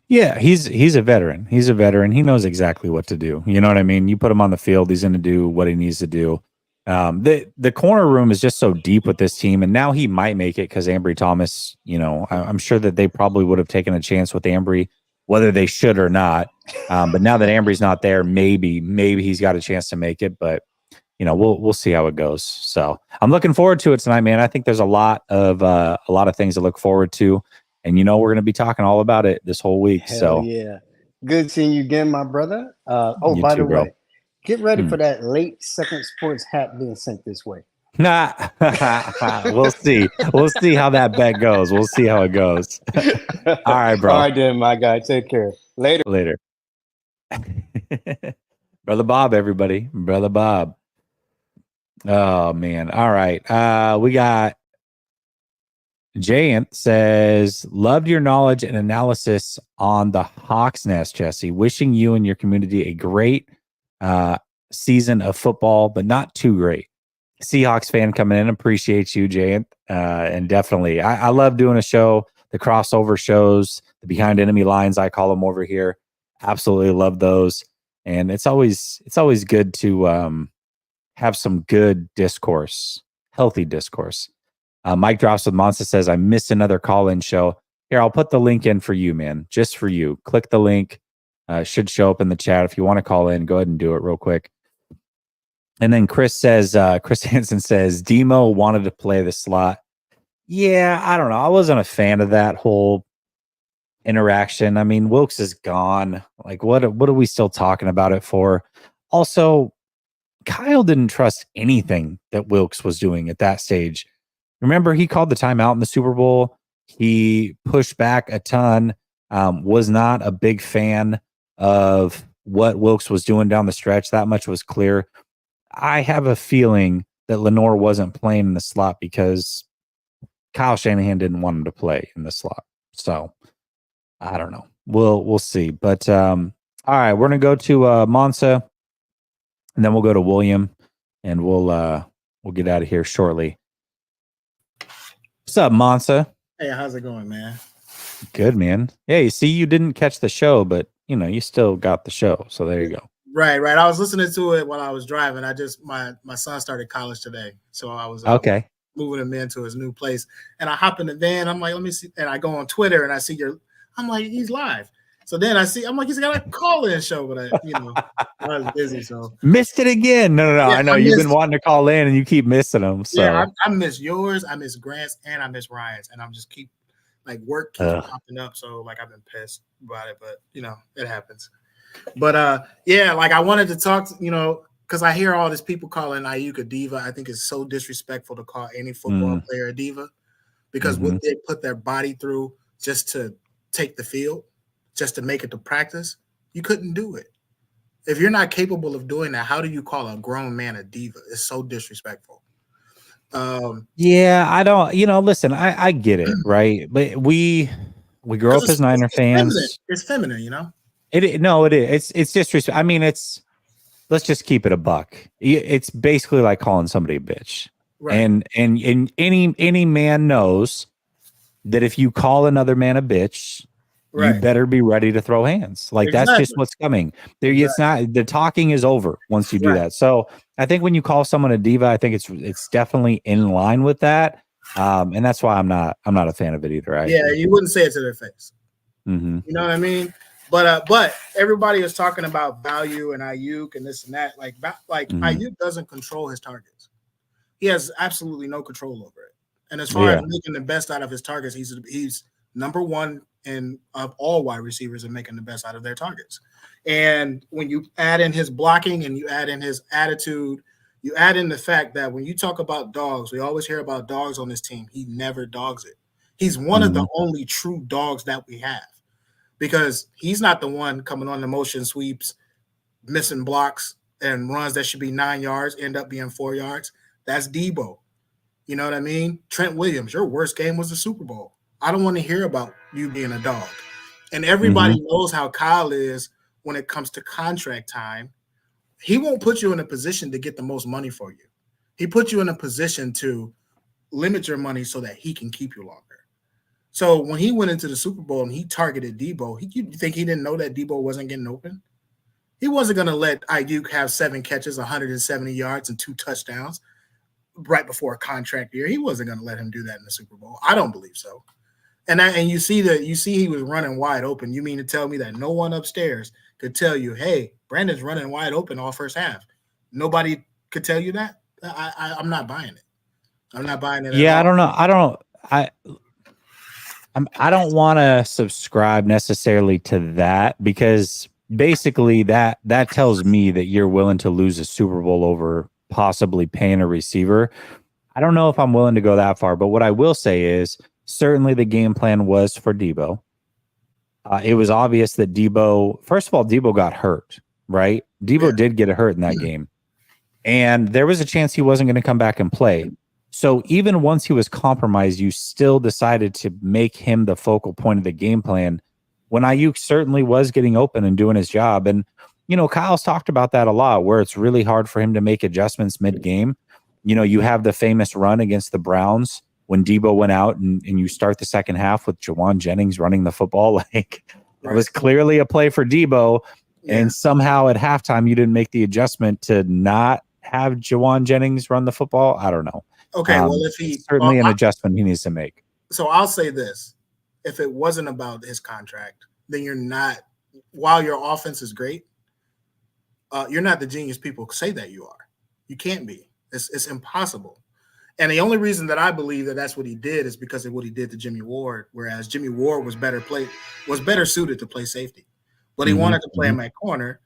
Yeah, he's a veteran. He's a veteran. He knows exactly what to do. You know what I mean? You put him on the field, he's going to do what he needs to do. The corner room is just so deep with this team, and now he might make it because Ambry Thomas. You know, I'm sure that they probably would have taken a chance with Ambry, whether they should or not. But now that Ambry's not there, maybe he's got a chance to make it. But you know, we'll see how it goes. So I'm looking forward to it tonight, man. I think there's a lot of things to look forward to. And you know, we're going to be talking all about it this whole week. Hell so yeah. Good seeing you again, my brother. Oh, you by too, the bro. way, get ready Hmm. for that late second sports hat being sent this way. Nah, we'll see. We'll see how that bet goes. We'll see how it goes. All right, bro. All right, then, my guy. Take care. Later. Later. Brother Bob, everybody. Brother Bob. Oh, man. All right. We got Jayant says, loved your knowledge and analysis on the Hawks Nest, Jesse. Wishing you and your community a great season of football, but not too great. Seahawks fan coming in. Appreciate you, Jayant. And definitely, I love doing a show, the crossover shows, the behind enemy lines, I call them over here. Absolutely love those. And it's always good to have some good discourse, healthy discourse. Mike Drops with Monster says, I missed another call-in show. Here, I'll put the link in for you, man, just for you. Click the link. Should show up in the chat. If you want to call in, go ahead and do it real quick. And then Chris Hansen says, Demo wanted to play the slot. Yeah, I don't know. I wasn't a fan of that whole interaction. I mean, Wilkes is gone. Like, what are we still talking about it for? Also, Kyle didn't trust anything that Wilkes was doing at that stage. Remember, he called the timeout in the Super Bowl. He pushed back a ton, was not a big fan of what Wilkes was doing down the stretch. That much was clear. I have a feeling that Lenore wasn't playing in the slot because Kyle Shanahan didn't want him to play in the slot. So I don't know. We'll see. But all right, we're gonna go to Monsa, and then we'll go to William, and we'll get out of here shortly. What's up, Monsa? Hey, how's it going, man? Good, man. Yeah, you see, you didn't catch the show, but you know, you still got the show. So there you go. Right. I was listening to it while I was driving. My son started college today, so I was Okay. moving him into his new place. And I hop in the van. I'm like, let me see. And I go on Twitter and I see I'm like, he's live. So then I'm like, he's got a call-in show, but I was busy. So Missed it again. No. Yeah, I know you've been wanting to call in and you keep missing them. So yeah, I miss yours, I miss Grant's, and I miss Ryan's, and I'm just work keeps popping up. So like I've been pissed about it, but it happens. But yeah, like I wanted to talk, because I hear all these people calling Ayuk a diva. I think it's so disrespectful to call any football player a diva because what they put their body through just to take the field, just to make it to practice, you couldn't do it. If you're not capable of doing that, how do you call a grown man a diva? It's so disrespectful. Yeah, I don't, listen, I get it, right? But we grow up as Niner fans. It's feminine, It is. It's disrespect. I mean, let's just keep it a buck. It's basically like calling somebody a bitch. Right. And any man knows that if you call another man a bitch, you better be ready to throw hands. Like that's just what's coming. There, it's not, the talking is over once you do that. So I think when you call someone a diva, I think it's definitely in line with that. And that's why I'm not a fan of it either. You wouldn't say it to their face. Mm-hmm. You know what I mean? But everybody is talking about value and Ayuk and this and that. Like Ayuk doesn't control his targets. He has absolutely no control over it. And as far as making the best out of his targets, he's number one of all wide receivers in making the best out of their targets. And when you add in his blocking and you add in his attitude, You add in the fact that when you talk about dogs, we always hear about dogs on this team. He never dogs it. He's one of the only true dogs that we have, because he's not the one coming on the motion sweeps, missing blocks and runs that should be 9 yards, end up being 4 yards. That's Debo. You know what I mean? Trent Williams, your worst game was the Super Bowl. I don't want to hear about you being a dog. And everybody knows how Kyle is when it comes to contract time. He won't put you in a position to get the most money for you. He put you in a position to limit your money so that he can keep you longer. So when he went into the Super Bowl and he targeted Debo, you think he didn't know that Debo wasn't getting open? He wasn't going to let Ayuk have 7 catches, 170 yards, and 2 touchdowns right before a contract year. He wasn't going to let him do that in the Super Bowl. I don't believe so. And you see he was running wide open. You mean to tell me that no one upstairs could tell you, hey, Brandon's running wide open all first half? Nobody could tell you that? I'm not buying it. I'm not buying it. Yeah, I don't know. I don't want to subscribe necessarily to that, because basically that tells me that you're willing to lose a Super Bowl over possibly paying a receiver. I don't know if I'm willing to go that far, but what I will say is certainly the game plan was for Debo. It was obvious that first of all, Debo got hurt, right? Debo did get hurt in that game. And there was a chance he wasn't going to come back and play. So even once he was compromised, you still decided to make him the focal point of the game plan when Ayuk certainly was getting open and doing his job. And, Kyle's talked about that a lot, where it's really hard for him to make adjustments mid-game. You have the famous run against the Browns when Debo went out and you start the second half with Jawan Jennings running the football. It was clearly a play for Debo. Yeah. And somehow at halftime, you didn't make the adjustment to not have Jawan Jennings run the football. I don't know. Okay, well, if he certainly an adjustment he needs to make. So I'll say this: if it wasn't about his contract, then you're not. While your offense is great, you're not the genius people say that you are. You can't be. It's impossible. And the only reason that I believe that that's what he did is because of what he did to Jimmy Ward. Whereas Jimmy Ward was better suited to play safety, but he wanted to play him at corner,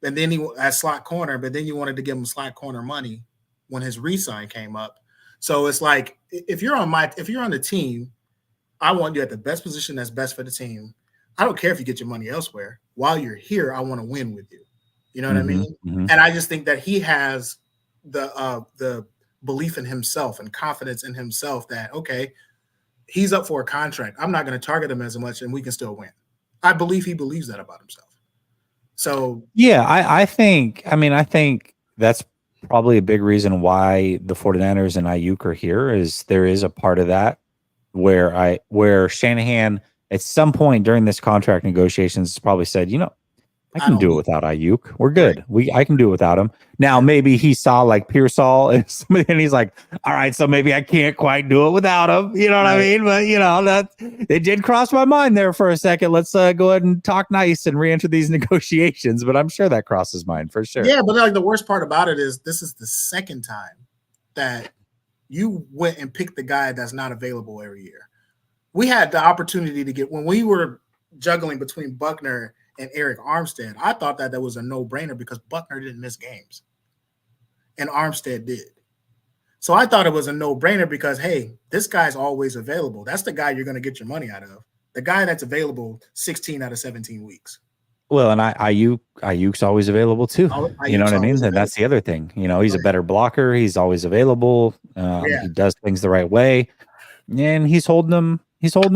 and then he at slot corner. But then you wanted to give him slot corner money when his re-sign came up. So it's like, if you're on the team, I want you at the best position that's best for the team. I don't care if you get your money elsewhere. While you're here, I want to win with you. You know what I mean? And I just think that he has the belief in himself and confidence in himself that, okay, he's up for a contract. I'm not going to target him as much and we can still win. I believe he believes that about himself. So yeah, I think that's probably a big reason why the 49ers and Ayuk are here. Is there is a part of that where Shanahan at some point during this contract negotiations probably said, I can do it without Ayuk. We're good. Right. I can do it without him. Now maybe he saw like Pearsall and somebody, and he's like, all right, so maybe I can't quite do it without him. You know what I mean? But that it did cross my mind there for a second. Let's go ahead and talk nice and re-enter these negotiations. But I'm sure that crosses mind for sure. Yeah, but like the worst part about it is this is the second time that you went and picked the guy that's not available every year. We had the opportunity to get, when we were juggling between Buckner and Eric Armstead, I thought that was a no-brainer because Buckner didn't miss games and Armstead did. So I thought it was a no-brainer because, hey, this guy's always available. That's the guy you're going to get your money out of. The guy that's available 16 out of 17 weeks. Well, and Ayuk's always available too. You know what I mean? And that's the other thing. He's a better blocker. He's always available. He does things the right way, and he's holding them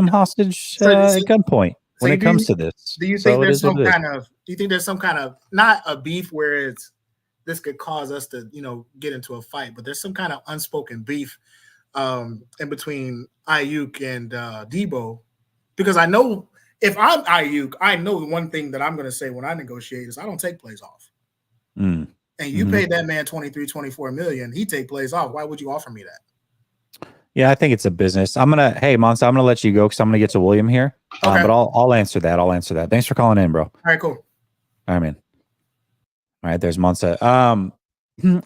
hostage at gunpoint when it comes to this. Do you think there's some kind of not a beef where this could cause us to get into a fight, but there's some kind of unspoken beef in between Ayuk and Debo? Because I know if I'm Ayuk, I know the one thing that I'm going to say when I negotiate is I don't take plays off. And you paid that man 24 million. He take plays off. Why would you offer me that? Yeah, I think it's a business. Hey, Monsa, I'm going to let you go because I'm going to get to William here. Okay. But I'll answer that. Thanks for calling in, bro. All right, cool. All right, man. All right, there's Monsa. I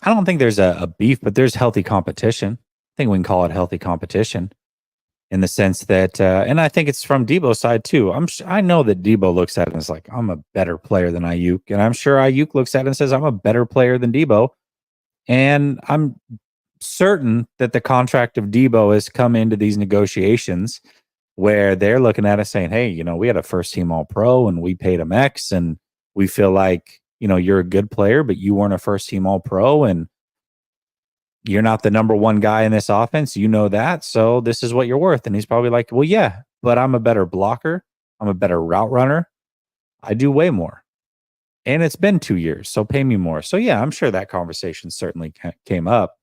don't think there's a beef, but there's healthy competition. I think we can call it healthy competition in the sense that, and I think it's from Debo's side too. I know that Debo looks at it and is like, I'm a better player than Ayuk. And I'm sure Ayuk looks at it and says, I'm a better player than Debo. And I'm certain that the contract of Debo has come into these negotiations where they're looking at us saying, hey, we had a first team all pro and we paid him X, and we feel like, you're a good player, but you weren't a first team all pro and you're not the number one guy in this offense. That. So this is what you're worth. And he's probably like, well, yeah, but I'm a better blocker. I'm a better route runner. I do way more. And it's been 2 years, so pay me more. So yeah, I'm sure that conversation certainly came up.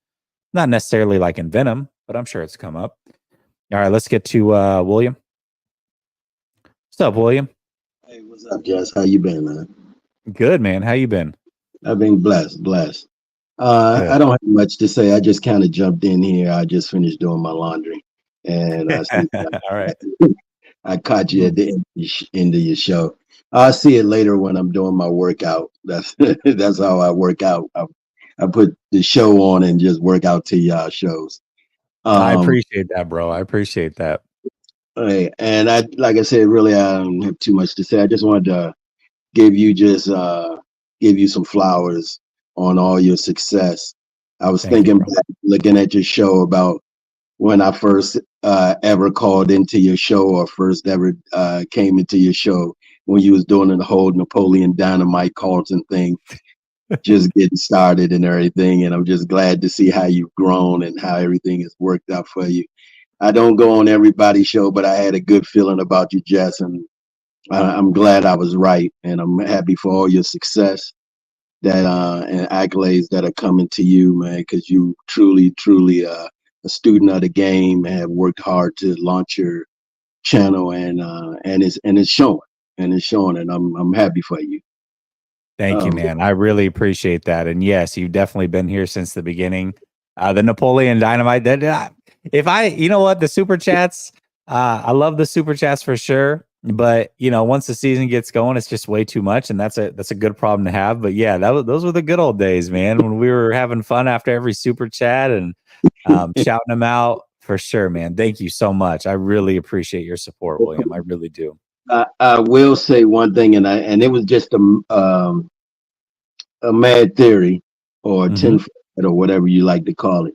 Not necessarily like in Venom, but I'm sure it's come up. All right, let's get to William. What's up, William? Hey, what's up, Jess? How you been, man? Good, man. How you been? I've been blessed. Good. I don't have much to say. I just kind of jumped in here. I just finished doing my laundry, and All right. I caught you at the end of your show. I'll see it later when I'm doing my workout. That's that's how I work out. I put the show on and just work out to y'all shows. I appreciate that, bro. I appreciate that. And like I said, really, I don't have too much to say. I just wanted to give you some flowers on all your success. I was thinking back, looking at your show, about when I first ever called into your show, or first ever came into your show, when you was doing the whole Napoleon Dynamite Carlton thing, just getting started and everything. And I'm just glad to see how you've grown and how everything has worked out for you. I don't go on everybody's show, but I had a good feeling about you, Jess, and I'm glad I was right, and I'm happy for all your success and accolades that are coming to you, man, because you truly a student of the game and have worked hard to launch your channel, and it's showing, and I'm happy for you. Thank you, man. I really appreciate that. And yes, you've definitely been here since the beginning. The Napoleon Dynamite. The super chats. I love the super chats for sure. But once the season gets going, it's just way too much, and that's a good problem to have. But yeah, those were the good old days, man, when we were having fun after every super chat and shouting them out for sure, man. Thank you so much. I really appreciate your support, William. I really do. I will say one thing, and it was just a mad theory, or tinfoil, or whatever you like to call it.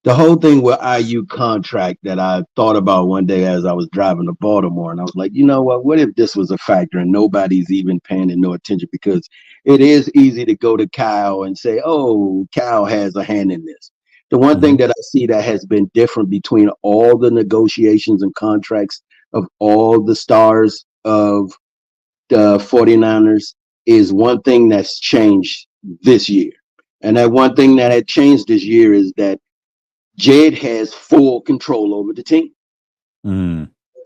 The whole thing with IU contract that I thought about one day as I was driving to Baltimore, and I was like, you know what if this was a factor and nobody's even paying it no attention? Because it is easy to go to Kyle and say, oh, Kyle has a hand in this. The one thing that I see that has been different between all the negotiations and contracts of all the stars of the 49ers is one thing that's changed this year. And that one thing that had changed this year is that Jed has full control over the team.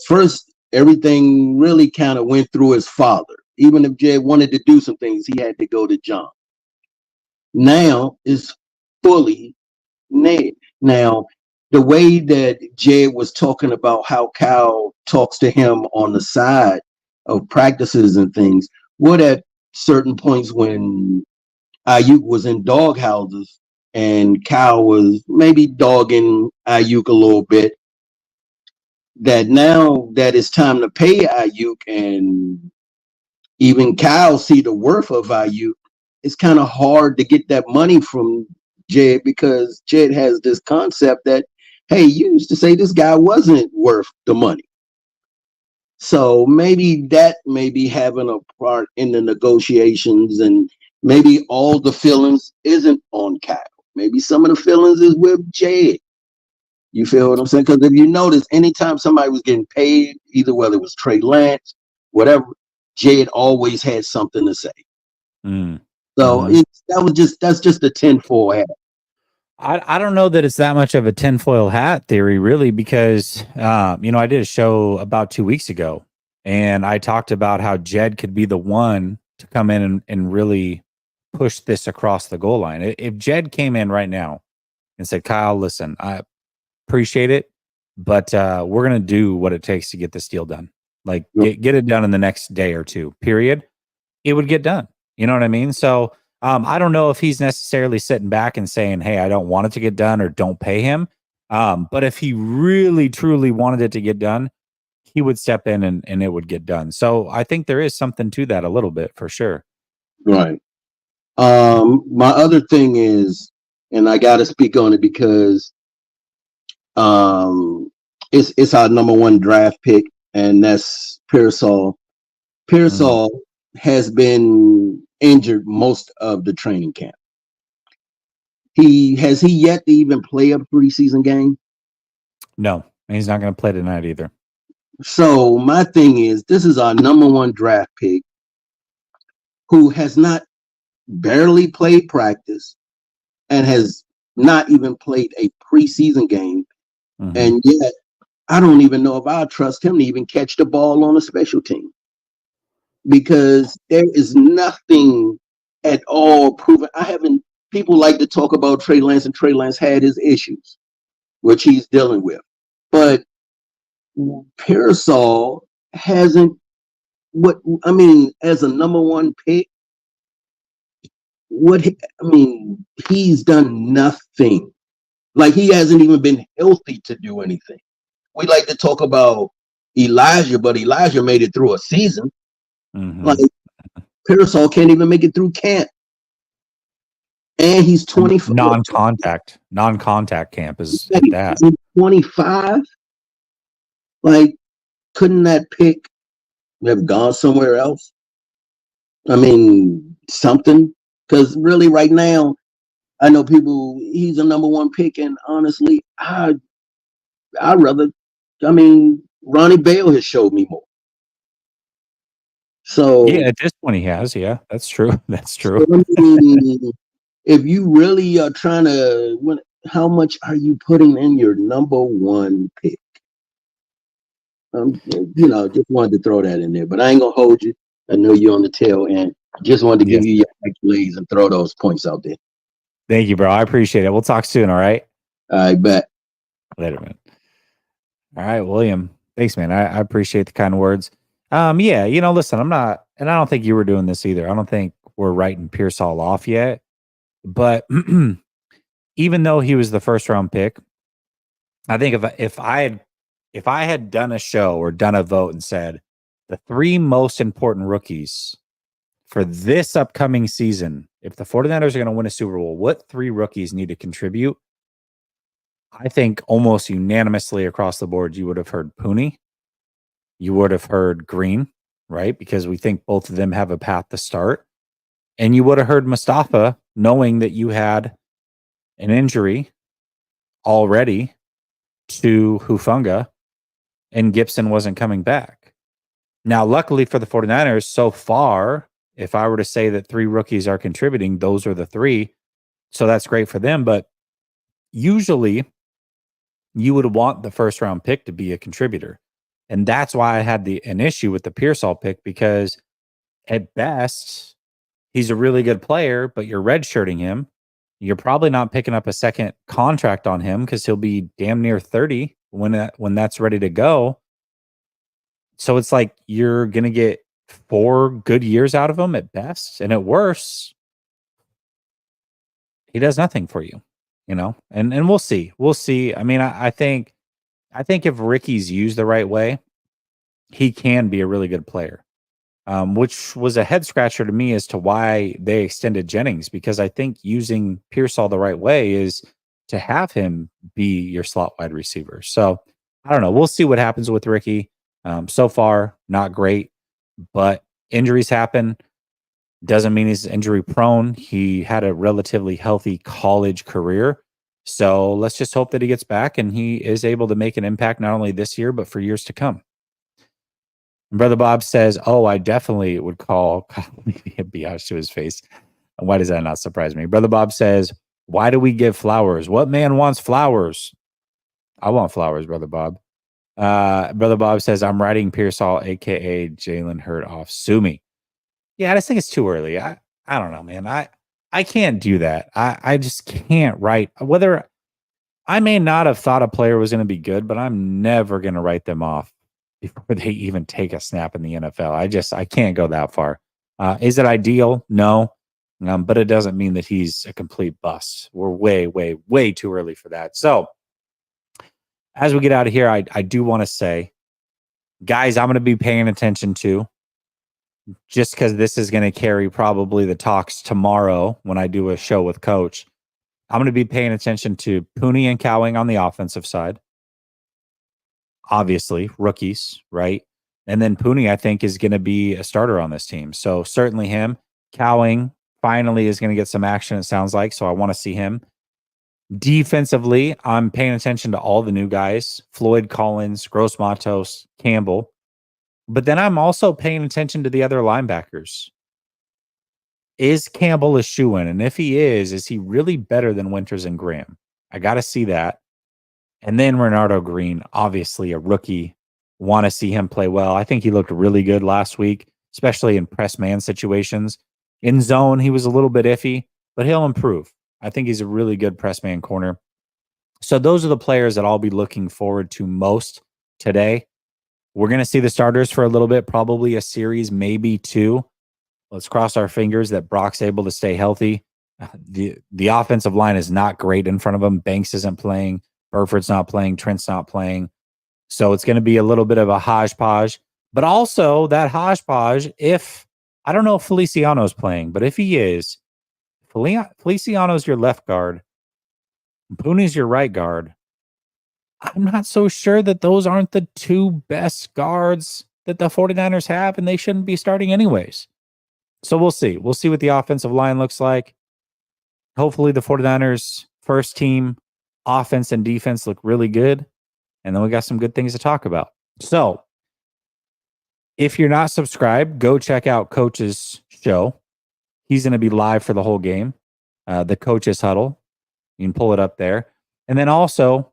First, everything really kind of went through his father. Even if Jed wanted to do some things, he had to go to John. Now it's fully Ned. Now, the way that Jed was talking about how Cal talks to him on the side of practices and things, what at certain points when Ayuk was in dog houses and Cal was maybe dogging Ayuk a little bit, that now that it's time to pay Ayuk and even Cal see the worth of Ayuk, it's kind of hard to get that money from Jed, because Jed has this concept that, hey, you used to say this guy wasn't worth the money. So maybe that may be having a part in the negotiations, and maybe all the feelings isn't on Cal. Maybe some of the feelings is with Jed. You feel what I'm saying? Because if you notice, anytime somebody was getting paid, either whether it was Trey Lance, whatever, Jed always had something to say. So that's just a tinfoil hat. I don't know that it's that much of a tinfoil hat theory, really, because I did a show about 2 weeks ago, and I talked about how Jed could be the one to come in and really push this across the goal line. If Jed came in right now and said, Kyle, listen, I appreciate it, but we're going to do what it takes to get this deal done. Like, get it done in the next day or two, period. It would get done. You know what I mean? So I don't know if he's necessarily sitting back and saying, hey, I don't want it to get done or don't pay him. But if he really, truly wanted it to get done, he would step in and it would get done. So I think there is something to that a little bit, for sure. Right. My other thing is, and I got to speak on it because it's our number one draft pick, and that's Pearsall. Pearsall has been injured most of the training camp. He yet to even play a preseason game? No, he's not going to play tonight either. So my thing is, this is our number one draft pick who has not barely played practice and has not even played a preseason game. And yet I don't even know if I trust him to even catch the ball on a special team, because there is nothing at all proven. People like to talk about Trey Lance, and Trey Lance had his issues, which he's dealing with. But Pearsall hasn't, as a number one pick, he's done nothing. Like, he hasn't even been healthy to do anything. We like to talk about Elijah, but Elijah made it through a season. Like, Pearsall can't even make it through camp. And he's 24. Non-contact camp is at that. 25. Like, couldn't that pick have gone somewhere else? Something. Because really, right now, I know he's a number one pick, and honestly, I'd rather, Ronnie Bale has showed me more. So yeah, at this point he has. Yeah, that's true. That's true. So, if you really are trying to win, how much are you putting in your number one pick? Just wanted to throw that in there, but I ain't gonna hold you. I know you're on the tail end. Just wanted to give you your accolades and throw those points out there. Thank you, bro. I appreciate it. We'll talk soon. All right. I bet. Later, man. All right, William. Thanks, man. I appreciate the kind words. Yeah, listen, I'm not, and I don't think you were doing this either. I don't think we're writing Pearsall off yet. But even though he was the first round pick, I think if I had done a show or done a vote and said the three most important rookies for this upcoming season, if the 49ers are going to win a Super Bowl, what three rookies need to contribute? I think almost unanimously across the board, you would have heard Pooney. You would have heard Green, right? Because we think both of them have a path to start. And you would have heard Mustafa, knowing that you had an injury already to Hufanga and Gibson wasn't coming back. Now, luckily for the 49ers, so far, if I were to say that three rookies are contributing, those are the three. So that's great for them. But usually you would want the first round pick to be a contributor. And that's why I had an issue with the Pearsall pick, because at best, he's a really good player, but you're redshirting him. You're probably not picking up a second contract on him because he'll be damn near 30 when that's ready to go. So it's like you're going to get 4 good years out of him at best. And at worst, he does nothing for you, and we'll see. We'll see. I think if Ricky's used the right way, he can be a really good player. Which was a head scratcher to me as to why they extended Jennings, because I think using Pearsall the right way is to have him be your slot wide receiver. So I don't know. We'll see what happens with Ricky. So far, not great, but injuries happen. Doesn't mean he's injury prone. He had a relatively healthy college career. So let's just hope that he gets back and he is able to make an impact not only this year, but for years to come. Brother Bob says, "Oh, I definitely would call Biash to his face." Why does that not surprise me? Brother Bob says, "Why do we give flowers? What man wants flowers?" I want flowers, Brother Bob. Brother Bob says, "I'm writing Pearsall, aka Jalen Hurd, off. Sue me." Yeah, I just think it's too early. I don't know, man. I can't do that. I just can't write. Whether I may not have thought a player was going to be good, but I'm never going to write them off before they even take a snap in the NFL. I can't go that far. Is it ideal? No. But it doesn't mean that he's a complete bust. We're way, way, way too early for that. So as we get out of here, I do want to say, guys, I'm going to be paying attention to just because this is going to carry probably the talks tomorrow when I do a show with Coach. I'm going to be paying attention to Pooney and Cowing on the offensive side. Obviously, rookies, right? And then Pooney, I think, is going to be a starter on this team. So certainly him. Cowing finally is going to get some action, it sounds like. So I want to see him. Defensively, I'm paying attention to all the new guys. Floyd, Collins, Gross Matos, Campbell. But then I'm also paying attention to the other linebackers. Is Campbell a shoo-in? And if he is he really better than Winters and Graham? I got to see that. And then Renardo Green, obviously a rookie. Want to see him play well. I think he looked really good last week, especially in press man situations. In zone, he was a little bit iffy, but he'll improve. I think he's a really good press man corner. So those are the players that I'll be looking forward to most today. We're going to see the starters for a little bit, probably a series, maybe two. Let's cross our fingers that Brock's able to stay healthy. The offensive line is not great in front of him. Banks isn't playing. Burford's not playing. Trent's not playing. So it's going to be a little bit of a hodgepodge. But also that hodgepodge, I don't know if Feliciano's playing, but if he is, Feliciano's your left guard. Pooney's your right guard. I'm not so sure that those aren't the two best guards that the 49ers have, and they shouldn't be starting anyways. So we'll see. We'll see what the offensive line looks like. Hopefully the 49ers first team offense and defense look really good. And then we got some good things to talk about. So if you're not subscribed, go check out Coach's show. He's going to be live for the whole game. The Coach's Huddle. You can pull it up there. And then also,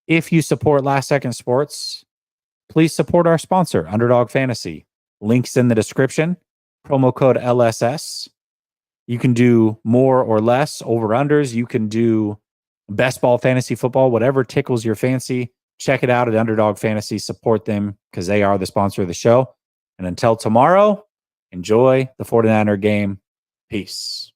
if you support Last Second Sports, please support our sponsor, Underdog Fantasy. Links in the description. Promo code LSS. You can do more or less over-unders. You can do best ball fantasy football, whatever tickles your fancy. Check it out at Underdog Fantasy. Support them because they are the sponsor of the show. And until tomorrow, enjoy the 49er game. Peace.